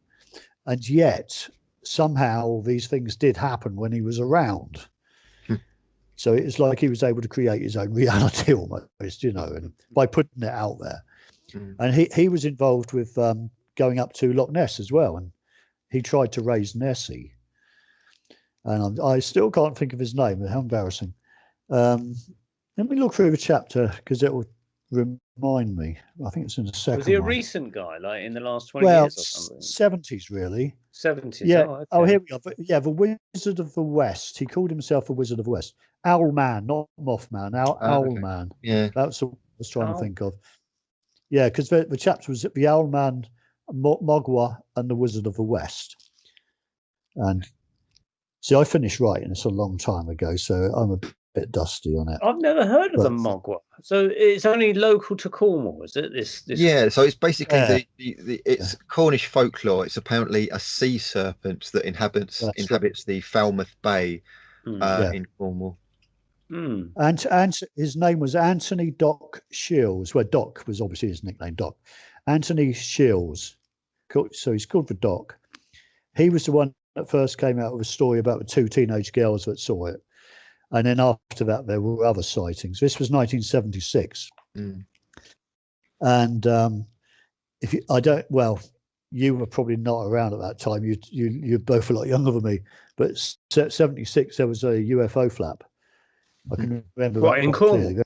[SPEAKER 2] And yet somehow these things did happen when he was around. So it's like he was able to create his own reality almost, and by putting it out there. And he was involved with going up to Loch Ness as well, and he tried to raise Nessie. And I still can't think of his name. How embarrassing. Let me look through the chapter because it will remind me. I think it's in the second.
[SPEAKER 1] Was he a
[SPEAKER 2] one.
[SPEAKER 1] recent guy, like in the last 20 years or something?
[SPEAKER 2] 70s, really.
[SPEAKER 1] 70s.
[SPEAKER 2] Yeah.
[SPEAKER 1] Oh, okay.
[SPEAKER 2] Oh, here we are. Yeah, the Wizard of the West. He called himself the Wizard of the West. Owlman, not Mothman. Owlman.
[SPEAKER 3] Okay. Yeah.
[SPEAKER 2] That's what I was trying to think of. Yeah, because the chapter was the Owlman, Morgawr, and the Wizard of the West. And see, I finished writing this a long time ago, so I'm a bit dusty on it.
[SPEAKER 1] I've never heard of the Morgawr. So it's only local to Cornwall, is it? This
[SPEAKER 3] Yeah, so it's basically it's Cornish folklore. It's apparently a sea serpent that inhabits the Falmouth Bay in Cornwall.
[SPEAKER 2] And his name was Anthony Doc Shields, where Doc was obviously his nickname, Doc. Anthony Shields. So he's called the Doc. He was the one that first came out with a story about the two teenage girls that saw it. And then after that, there were other sightings. This was 1976. And if you, I don't, well, you were probably not around at that time. You're both a lot younger than me. But 76, there was a UFO flap. I can remember
[SPEAKER 1] that in Cornwall.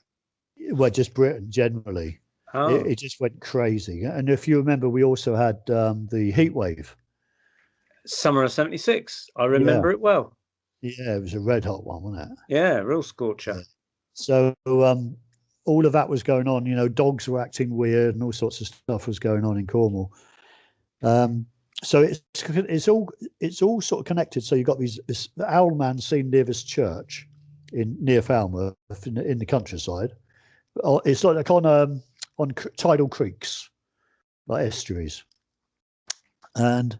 [SPEAKER 2] Well, just Britain generally. It just went crazy. And if you remember, we also had the heat wave.
[SPEAKER 1] Summer of 76. I remember it well.
[SPEAKER 2] Yeah, it was a red hot one, wasn't it?
[SPEAKER 1] Yeah, real scorcher.
[SPEAKER 2] Yeah. So all of that was going on. Dogs were acting weird and all sorts of stuff was going on in Cornwall. So it's all sort of connected. So you've got this Owlman seen near this church near Falmouth in the countryside. It's like on tidal creeks, like estuaries, and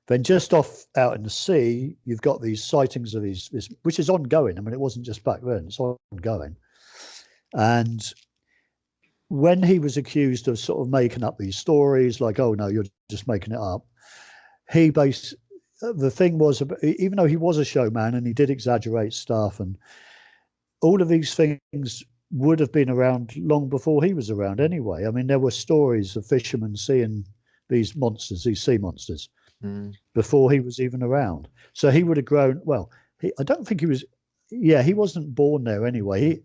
[SPEAKER 2] then just off out in the sea, you've got these sightings of this, which is ongoing. I mean, it wasn't just back then; it's ongoing. And when he was accused of sort of making up these stories, like, "Oh no, you're just making it up," the thing was, even though he was a showman and he did exaggerate stuff, and all of these things would have been around long before he was around anyway. I mean, there were stories of fishermen seeing these monsters, these sea monsters, before he was even around. So he would have grown, well, I don't think he was, he wasn't born there anyway.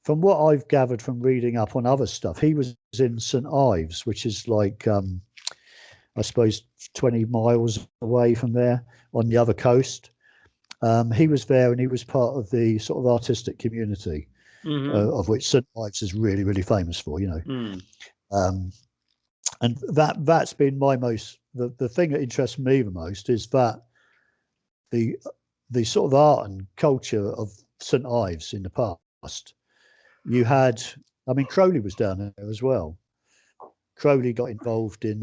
[SPEAKER 2] From what I've gathered from reading up on other stuff, he was in St. Ives, which is like, I suppose, 20 miles away from there on the other coast. He was there and he was part of the sort of artistic community, of which St. Ives is really, really famous for, and that's been my the thing that interests me the most is that the sort of art and culture of St. Ives in the past. You had, I mean, Crowley was down there as well. Crowley got involved in,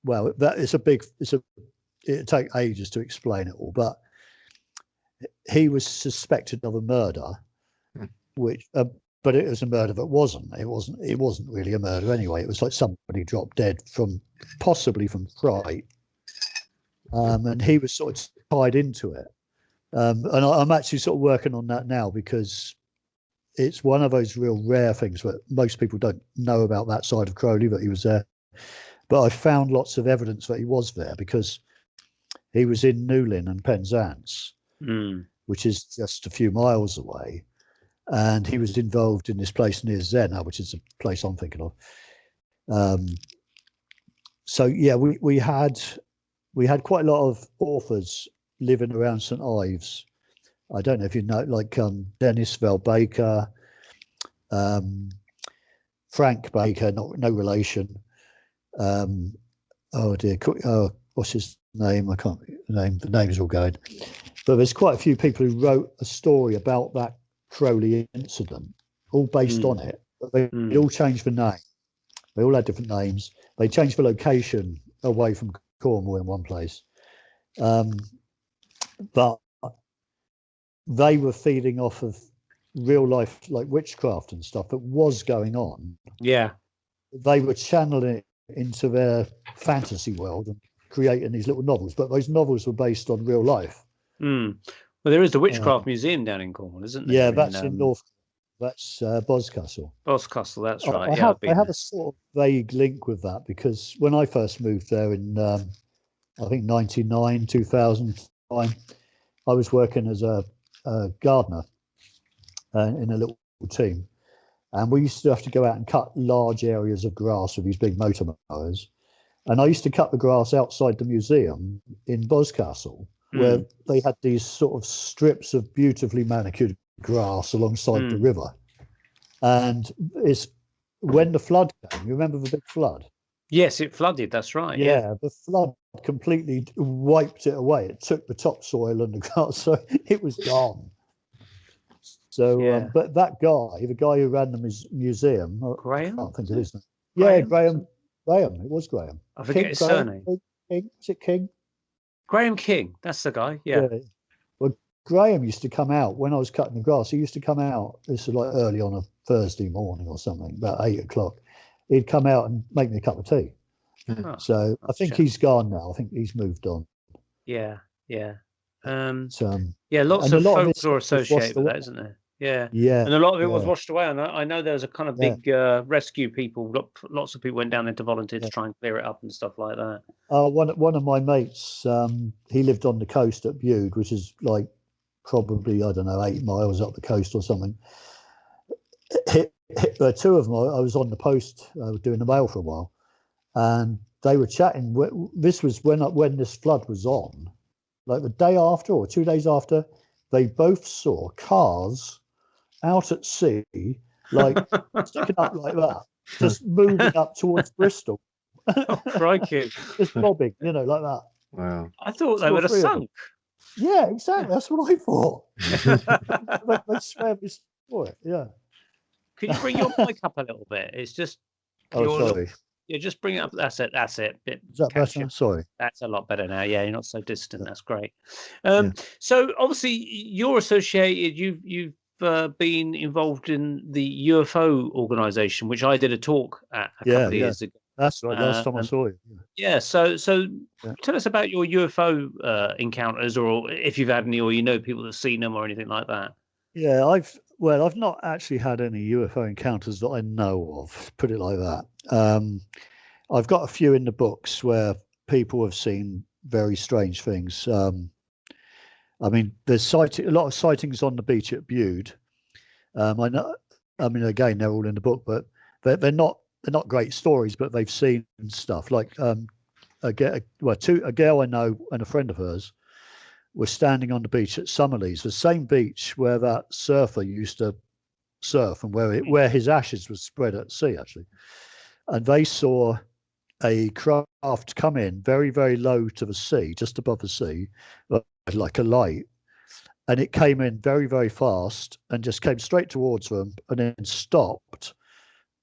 [SPEAKER 2] well, that is it'd take ages to explain it all, but he was suspected of a murder, which, but it was a murder that wasn't. It wasn't really a murder anyway. It was like somebody dropped dead possibly from fright, and he was sort of tied into it. And I'm actually sort of working on that now because it's one of those real rare things that most people don't know about that side of Crowley, that he was there. But I found lots of evidence that he was there because he was in Newlyn and Penzance, which is just a few miles away. And he was involved in this place near Zena, which is a place I'm thinking of. So yeah, we had quite a lot of authors living around St. Ives. I don't know if you know, like Dennis Val Baker, Frank Baker, no relation. Oh dear, what's his name? I can't name. The names are all going. But there's quite a few people who wrote a story about that Crowley incident, all based on it. But they all changed the name. They all had different names. They changed the location away from Cornwall in one place. But they were feeding off of real life, like witchcraft and stuff that was going on.
[SPEAKER 1] Yeah.
[SPEAKER 2] They were channeling it into their fantasy world and creating these little novels, but those novels were based on real life.
[SPEAKER 1] Well, there is the Witchcraft Museum down in Cornwall, isn't there?
[SPEAKER 2] Yeah, that's in North. That's Boscastle.
[SPEAKER 1] Boscastle, that's right.
[SPEAKER 2] I have a sort of vague link with that because when I first moved there in, I think 99, 2000 time, I was working as a gardener in a little team. And we used to have to go out and cut large areas of grass with these big motor mowers. And I used to cut the grass outside the museum in Boscastle, where they had these sort of strips of beautifully manicured grass alongside the river. And it's when the flood came, you remember the big flood?
[SPEAKER 1] Yes, it flooded, that's right.
[SPEAKER 2] Yeah, the flood completely wiped it away. It took the topsoil and the grass, so it was gone. So, but that guy, the guy who ran the museum,
[SPEAKER 1] Graham?
[SPEAKER 2] I can't think of his name. Yeah, Graham. It was Graham.
[SPEAKER 1] I forget his surname.
[SPEAKER 2] King? Is it King?
[SPEAKER 1] Graham King, that's the guy. Yeah.
[SPEAKER 2] Well, Graham used to come out when I was cutting the grass. He used to come out. This was like early on a Thursday morning or something, about 8 o'clock. He'd come out and make me a cup of tea. So I think he's gone now. I think he's moved on.
[SPEAKER 1] Yeah. Lots
[SPEAKER 2] of
[SPEAKER 1] folklore associated with that, isn't there? Yeah. And a lot of it was washed away. And I know there was a kind of big rescue people. Lots of people went down there to volunteer to try and clear it up and stuff like that.
[SPEAKER 2] One of my mates, he lived on the coast at Bude, which is like probably, I don't know, 8 miles up the coast or something. Two of them, I was on the post, I was doing the mail for a while, and they were chatting. This was when this flood was on, like the day after or 2 days after. They both saw cars out at sea, like sticking up like that, just moving up towards Bristol.
[SPEAKER 1] Oh, crikey.
[SPEAKER 2] Just bobbing, like that.
[SPEAKER 3] Wow.
[SPEAKER 1] I thought they would have sunk.
[SPEAKER 2] Yeah, exactly. That's what I thought. they swear we saw it, yeah.
[SPEAKER 1] Could you bring your mic up a little bit? It's just...
[SPEAKER 2] sorry.
[SPEAKER 1] Just bring it up. That's it.
[SPEAKER 2] Is that better? Sorry.
[SPEAKER 1] That's a lot better now. Yeah, you're not so distant. That's great. So obviously you're associated. You've been involved in the UFO organization, which I did a talk at a couple of years ago.
[SPEAKER 2] That's right. Last time I saw you.
[SPEAKER 1] Yeah. So tell us about your UFO encounters, or if you've had any, or people that've seen them, or anything like that.
[SPEAKER 2] Yeah, I've not actually had any UFO encounters that I know of. Put it like that. I've got a few in the books where people have seen very strange things. I mean, there's a lot of sightings on the beach at Bude. I know. I mean, again, they're all in the book, but they're not great stories. But they've seen stuff like a girl I know and a friend of hers were standing on the beach at Summerlees, the same beach where that surfer used to surf and where his ashes were spread at sea, actually. And they saw a craft come in very, very low to the sea, just above the sea, like a light. And it came in very, very fast and just came straight towards them and then stopped,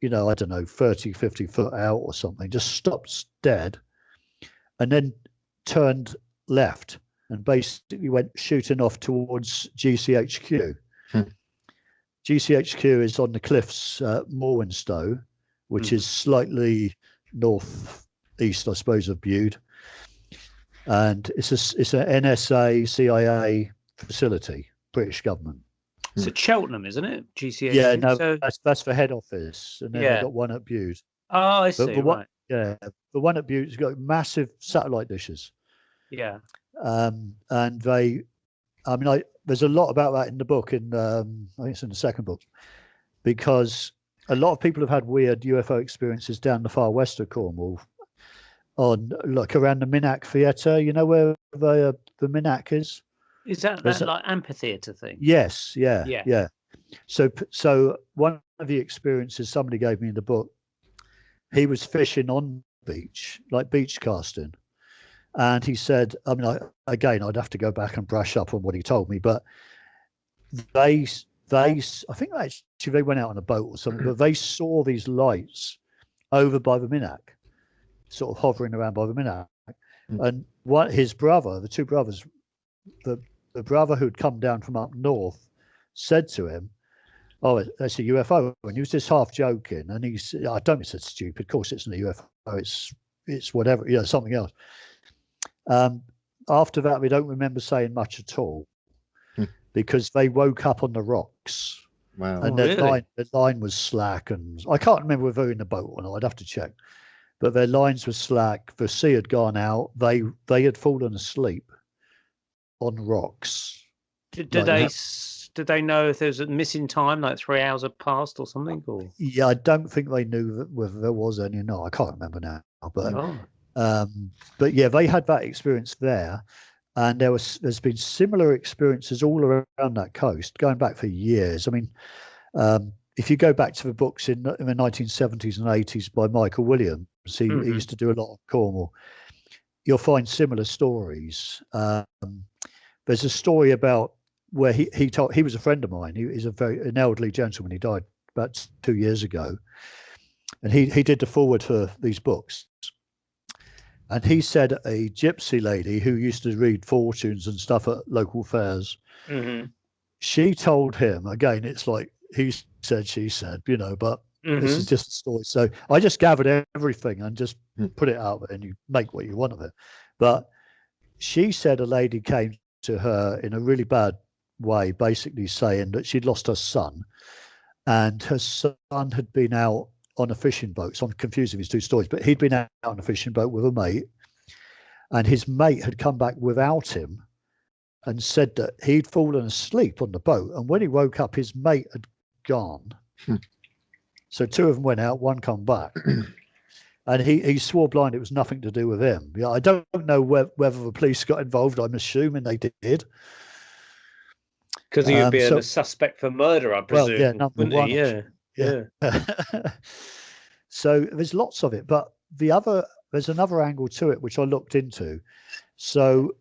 [SPEAKER 2] I don't know, 30, 50 foot out or something, just stopped dead and then turned left and basically went shooting off towards GCHQ. GCHQ is on the cliffs at Morwenstow, which is slightly northeast, I suppose, of Bude. And it's an NSA, CIA facility, British government.
[SPEAKER 1] It's at Cheltenham, isn't it? GCHQ?
[SPEAKER 2] Yeah, no, that's the head office. And then they've got one at Bude.
[SPEAKER 1] Oh, I see, right.
[SPEAKER 2] The one at Bude's got massive satellite dishes.
[SPEAKER 1] Yeah.
[SPEAKER 2] And there's a lot about that in the book, I think it's in the second book, because a lot of people have had weird UFO experiences down the far west of Cornwall, around the Minack Theatre. You know where the Minack is?
[SPEAKER 1] Is that like amphitheatre thing?
[SPEAKER 2] Yes, yeah. So one of the experiences somebody gave me in the book, he was fishing on the beach, like beach casting. And he said, I'd have to go back and brush up on what he told me, but I think they went out on a boat or something, but they saw these lights over by the Minack, sort of hovering around by the Minack. And the two brothers, the brother who'd come down from up north said to him oh, that's a UFO. And he was just half joking. And I don't think it's stupid. Of course, it's not a UFO. It's whatever, something else. After that, we don't remember saying much at all because they woke up on the rocks.
[SPEAKER 3] Wow.
[SPEAKER 2] And
[SPEAKER 1] really?
[SPEAKER 2] their line was slack. And I can't remember whether they were in the boat or not. I'd have to check. But their lines were slack. The sea had gone out. They had fallen asleep on rocks.
[SPEAKER 1] Did they know if there was a missing time, like 3 hours had passed or something? Or
[SPEAKER 2] Yeah, I don't think they knew whether there was any. No, I can't remember now. But yeah, they had that experience there, and there's been similar experiences all around that coast, going back for years. I mean, if you go back to the books in the 1970s and 80s by Michael Williams, he used to do a lot of Cornwall. You'll find similar stories. There's a story about where he was a friend of mine. He's an elderly gentleman. He died about 2 years ago, and he did the forward for these books. And he said a gypsy lady who used to read fortunes and stuff at local fairs, she told him, again, it's like he said, she said, but this is just a story. So I just gathered everything and just put it out there, and you make what you want of it. But she said a lady came to her in a really bad way, basically saying that she'd lost her son, and her son had been out on a fishing boat. So I'm confusing these two stories, but he'd been out on a fishing boat with a mate, and his mate had come back without him and said that he'd fallen asleep on the boat. And when he woke up, his mate had gone. So two of them went out, one come back. And he swore blind it was nothing to do with him. Yeah, I don't know whether the police got involved. I'm assuming they did.
[SPEAKER 1] Because he would be a suspect for murder, I presume.
[SPEAKER 2] Well, yeah, number one.
[SPEAKER 1] Yeah.
[SPEAKER 2] So there's lots of it, but there's another angle to it which I looked into. So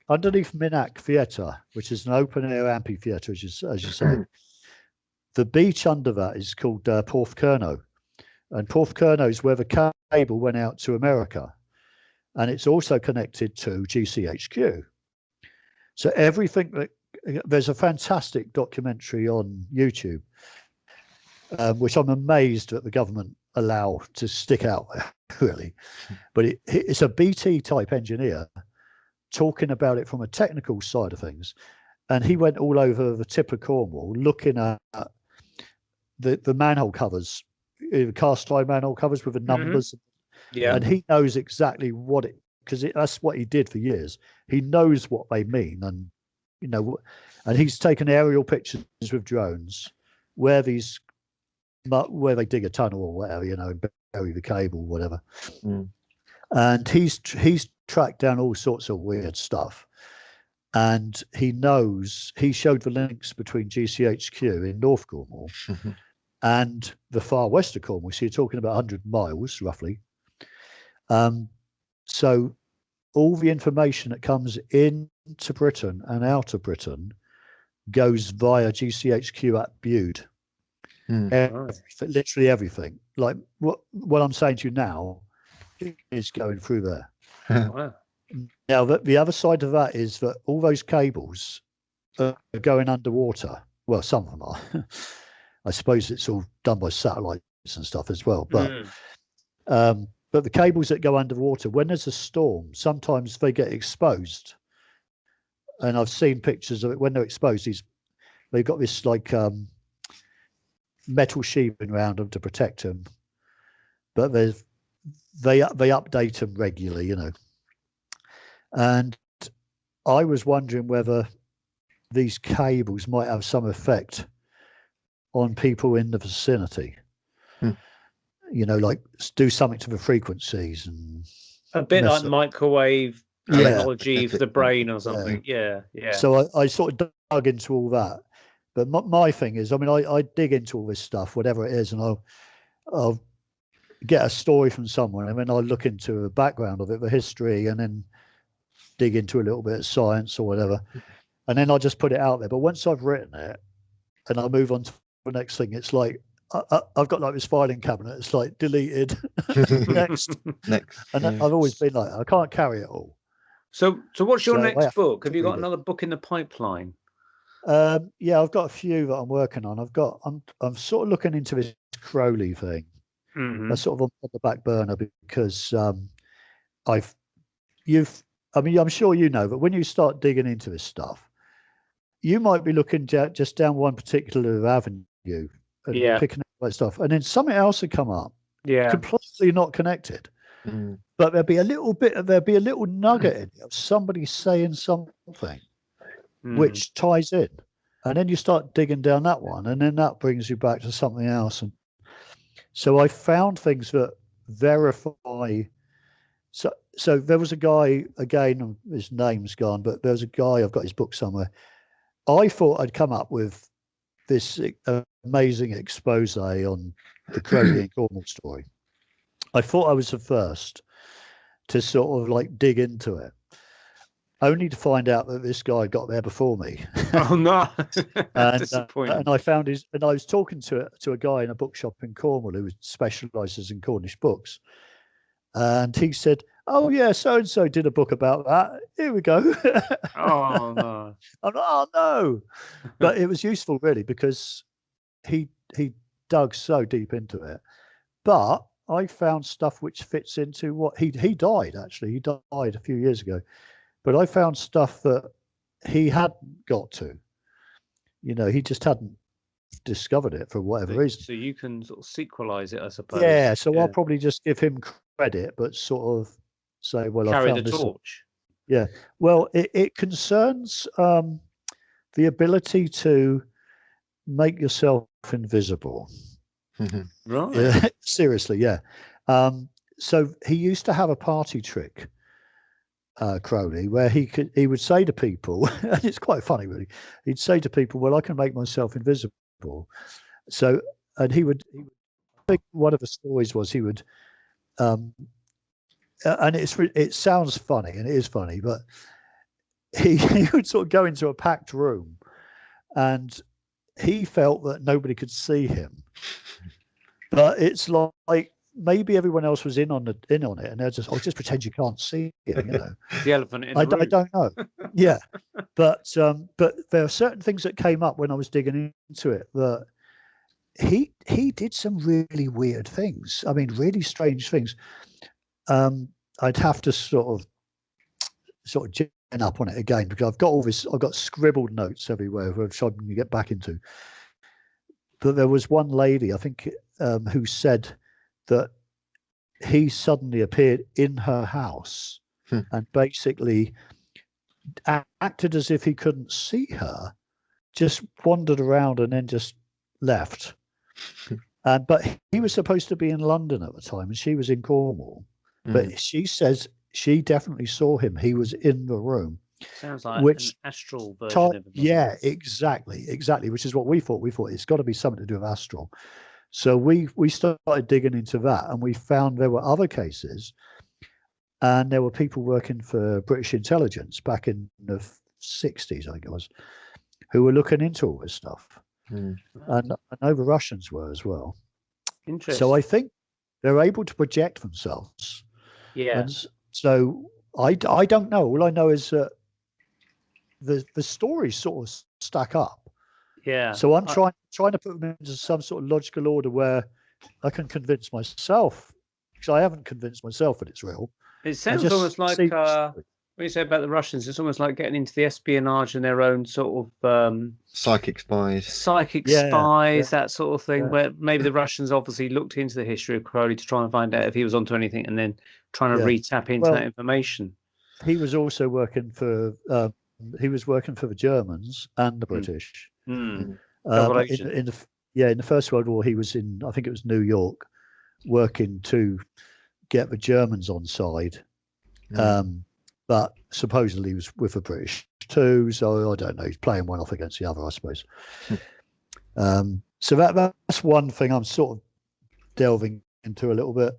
[SPEAKER 2] underneath Minack Theatre, which is an open air amphitheatre, as you say, the beach under that is called Porthcurno, and Porthcurno is where the cable went out to America, and it's also connected to GCHQ. So there's a fantastic documentary on YouTube, which I'm amazed that the government allow to stick out there, really. But it's a BT type engineer talking about it from a technical side of things. And he went all over the tip of Cornwall looking at the manhole covers, cast iron manhole covers with the numbers.
[SPEAKER 1] Yeah.
[SPEAKER 2] And he knows exactly because that's what he did for years. He knows what they mean. And, and he's taken aerial pictures with drones where they dig a tunnel or whatever, and bury the cable, whatever. And he's tracked down all sorts of weird stuff. And he showed the links between GCHQ in North Cornwall and the far west of Cornwall. So you're talking about 100 miles, roughly. So all the information that comes into Britain and out of Britain goes via GCHQ at Bude. Literally everything. Like what I'm saying to you now is going through there.
[SPEAKER 1] Wow.
[SPEAKER 2] Now, the other side of that is that all those cables are going underwater. Well, some of them are. I suppose it's all done by satellites and stuff as well. But the cables that go underwater, when there's a storm, sometimes they get exposed. And I've seen pictures of it when they're exposed. They've got this like metal sheathing around them to protect them. But they update them regularly, And I was wondering whether these cables might have some effect on people in the vicinity. Like do something to the frequencies and
[SPEAKER 1] a bit like microwave technology for the brain or something. Yeah.
[SPEAKER 2] So I sort of dug into all that. But my thing is, I dig into all this stuff, whatever it is, and I'll get a story from someone, and then I look into the background of it, the history, and then dig into a little bit of science or whatever, and then I just put it out there. But once I've written it and I move on to the next thing, it's like I've got like this filing cabinet. It's like deleted, next. And I've always been like, I can't carry it all.
[SPEAKER 1] So what's your next book? Have you got another book in the pipeline?
[SPEAKER 2] Yeah, I've got a few that I'm working on. I'm sort of looking into this Crowley thing. That's sort of on the back burner because I've you've I mean I'm sure you know, but when you start digging into this stuff, you might be looking just down one particular avenue and
[SPEAKER 1] Yeah.
[SPEAKER 2] picking up that stuff, and then something else would come up,
[SPEAKER 1] Yeah.
[SPEAKER 2] completely not connected. But there'd be a little nugget in it of somebody saying something which ties in. And then you start digging down that one, and then that brings you back to something else. And so I found things that verify. So there was a guy, again, his name's gone, but there was a guy, I've got his book somewhere. I thought I'd come up with this amazing expose on the Crowley and Cornwall story. I thought I was the first to sort of like dig into it, only to find out that this guy got there before me.
[SPEAKER 1] Oh no!
[SPEAKER 2] And I found and I was talking to a guy in a bookshop in Cornwall who specialises in Cornish books, and he said, "Oh yeah, so and so did a book about that. Here we go."
[SPEAKER 1] Oh no!
[SPEAKER 2] I'm like, "Oh no!" But it was useful really because he dug so deep into it. But I found stuff which fits into what he died actually. He died a few years ago, but I found stuff that he hadn't got to. You know, he just hadn't discovered it for whatever reason.
[SPEAKER 1] So you can sort of sequelize it, I suppose.
[SPEAKER 2] Yeah, so I'll probably just give him credit, but sort of say, well,
[SPEAKER 1] carry
[SPEAKER 2] I found
[SPEAKER 1] the
[SPEAKER 2] this.
[SPEAKER 1] torch.
[SPEAKER 2] Yeah, well, it concerns the ability to make yourself invisible.
[SPEAKER 1] Right.
[SPEAKER 2] Yeah, seriously, yeah. So he used to have a party trick, Crowley, where he would say to people, and it's quite funny really, he'd say to people, well, I can make myself invisible. So, and he would I think one of the stories was he would, and it sounds funny, and it is funny, but he would sort of go into a packed room, and he felt that nobody could see him, but it's like maybe everyone else was in on it, and they're just, just pretend you can't see him, you know.
[SPEAKER 1] The elephant in the room.
[SPEAKER 2] I don't know. Yeah, but there are certain things that came up when I was digging into it that he did some really weird things. I mean, really strange things. I'd have to sort of gin up on it again because I've got all this. I've got scribbled notes everywhere, which I'm going to get back into. But there was one lady, I think, who said that he suddenly appeared in her house and basically acted as if he couldn't see her, just wandered around and then just left. But he was supposed to be in London at the time, and she was in Cornwall. But she says she definitely saw him. He was in the room.
[SPEAKER 1] Sounds like an astral version of him.
[SPEAKER 2] Yeah, exactly. Which is what we thought. We thought it's got to be something to do with astral. So we started digging into that, and we found there were other cases, and there were people working for British intelligence back in the 60s, I think it was, who were looking into all this stuff. And I know the Russians were as well.
[SPEAKER 1] Interesting.
[SPEAKER 2] So I think they're able to project themselves.
[SPEAKER 1] Yeah.
[SPEAKER 2] And so I don't know. All I know is that the stories sort of stack up.
[SPEAKER 1] Yeah.
[SPEAKER 2] So I'm trying to put them into some sort of logical order where I can convince myself, because I haven't convinced myself that it's real.
[SPEAKER 1] It sounds almost like when you say about the Russians, it's almost like getting into the espionage and their own sort of
[SPEAKER 3] psychic spies,
[SPEAKER 1] that sort of thing, where maybe the Russians obviously looked into the history of Crowley to try and find out if he was onto anything, and then trying to re-tap into that information.
[SPEAKER 2] He was also working for the Germans and the British. In the First World War, he was in, I think it was New York, working to get the Germans on side. But supposedly he was with the British too, so I don't know. He's playing one off against the other, I suppose. So that's one thing I'm sort of delving into a little bit.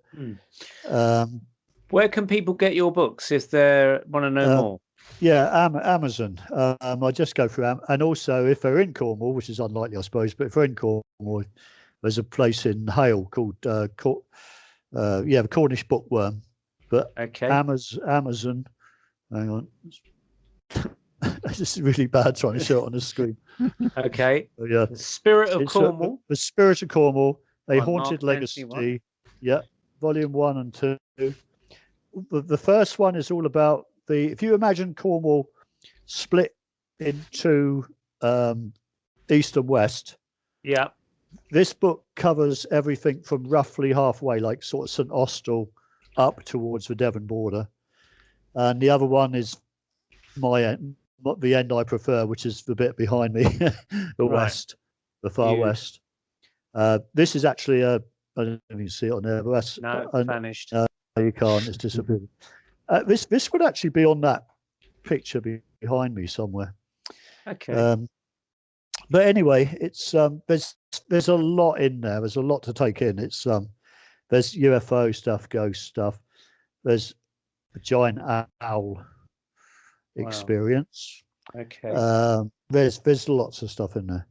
[SPEAKER 1] Where can people get your books if they want to know more?
[SPEAKER 2] Yeah, Amazon. I just go through and also if they're in Cornwall, which is unlikely, I suppose, but if they're in Cornwall, there's a place in Hale called the Cornish Bookworm. But Amazon. Hang on. This is really bad trying to show it on the screen.
[SPEAKER 1] Okay.
[SPEAKER 2] But yeah,
[SPEAKER 1] The Spirit of
[SPEAKER 2] it's
[SPEAKER 1] Cornwall.
[SPEAKER 2] The Spirit of Cornwall, A
[SPEAKER 1] by
[SPEAKER 2] Haunted
[SPEAKER 1] Mark Anthony Wyatt.
[SPEAKER 2] Legacy. Yeah, volume 1 and 2. The first one is all about if you imagine Cornwall split into east and west.
[SPEAKER 1] Yeah.
[SPEAKER 2] This book covers everything from roughly halfway, like sort of St Austell, up towards the Devon border. And the other one is the end I prefer, which is the bit behind me, the west, the far west. This is actually I don't know if you can see it on there, but that's
[SPEAKER 1] vanished.
[SPEAKER 2] You can't. It's disappeared. This would actually be on that picture behind me somewhere.
[SPEAKER 1] Okay.
[SPEAKER 2] But anyway, it's there's a lot in there. There's a lot to take in. It's there's UFO stuff, ghost stuff. There's a giant owl experience.
[SPEAKER 1] Okay.
[SPEAKER 2] There's lots of stuff in there.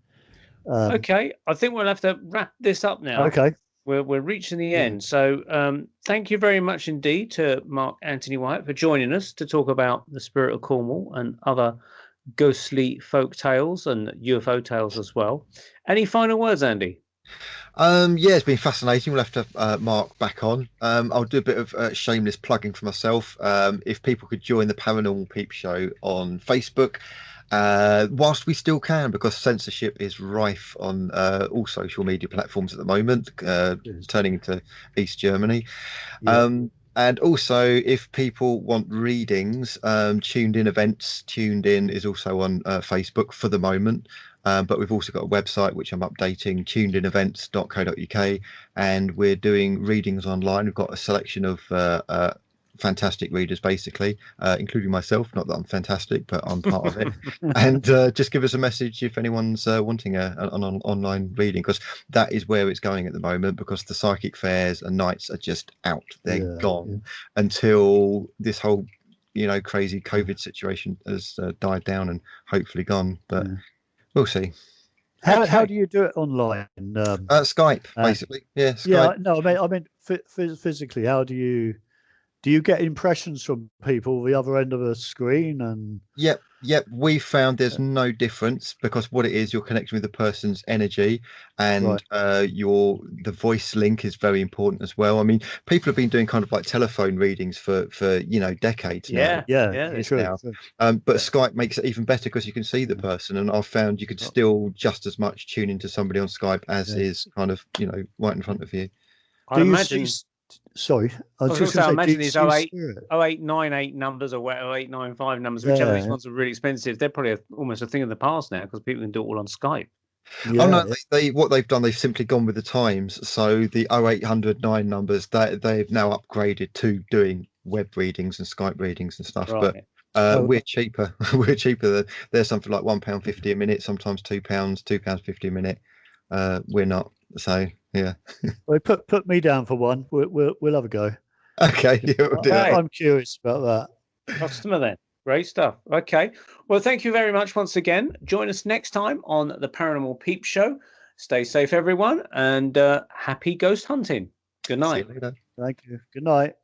[SPEAKER 1] Okay, I think we'll have to wrap this up now.
[SPEAKER 2] Okay.
[SPEAKER 1] We're reaching the end. So thank you very much indeed to Mark Anthony Wyatt for joining us to talk about the Spirit of Cornwall and other ghostly folk tales and UFO tales as well. Any final words, Andy?
[SPEAKER 3] Yeah, it's been fascinating. We'll have to have Mark back on. I'll do a bit of shameless plugging for myself. If people could join the Paranormal Peepshow on Facebook, whilst we still can, because censorship is rife on all social media platforms at the moment, turning into East Germany. And also, if people want readings, Tuned In Events, Tuned In is also on Facebook for the moment. But we've also got a website, which I'm updating, tunedinevents.co.uk, and we're doing readings online. We've got a selection of fantastic readers, basically, including myself. Not that I'm fantastic, but I'm part of it. And just give us a message if anyone's wanting an online reading, because that is where it's going at the moment, because the psychic fairs and nights are just out. They're gone until this whole, crazy COVID situation has died down and hopefully gone. But we'll see.
[SPEAKER 2] How do you do it online?
[SPEAKER 3] Skype, basically. Skype.
[SPEAKER 2] Yeah, no, I mean physically. How do you get impressions from people the other end of a screen? And
[SPEAKER 3] Yep. We found there's no difference, because what it is, you're connecting with the person's energy, and the voice link is very important as well. I mean, people have been doing kind of like telephone readings for decades now.
[SPEAKER 2] True.
[SPEAKER 3] But Skype makes it even better, because you can see the person, and I've found you could still just as much tune into somebody on Skype as is kind of right in front of you.
[SPEAKER 1] I imagine.
[SPEAKER 2] Sorry,
[SPEAKER 1] I was just going to say, imagine these 0898 numbers or 0895 numbers, whichever these ones are really expensive. They're probably almost a thing of the past now, because people can do it all on Skype.
[SPEAKER 3] What they've done, they've simply gone with the times. So the 0809 numbers, they've now upgraded to doing web readings and Skype readings and stuff. Right. But we're cheaper. We're cheaper. There's something like £1.50 a minute, sometimes £2, £2.50 a minute. We're not. So yeah.
[SPEAKER 2] Well, put me down for one. We'll have a go.
[SPEAKER 3] Okay, we'll do that.
[SPEAKER 2] I'm curious about that.
[SPEAKER 1] Customer then. Great stuff. Okay. Well, thank you very much once again. Join us next time on the Paranormal Peep Show. Stay safe, everyone, and happy ghost hunting. Good night.
[SPEAKER 3] See you later.
[SPEAKER 2] Thank you. Good night.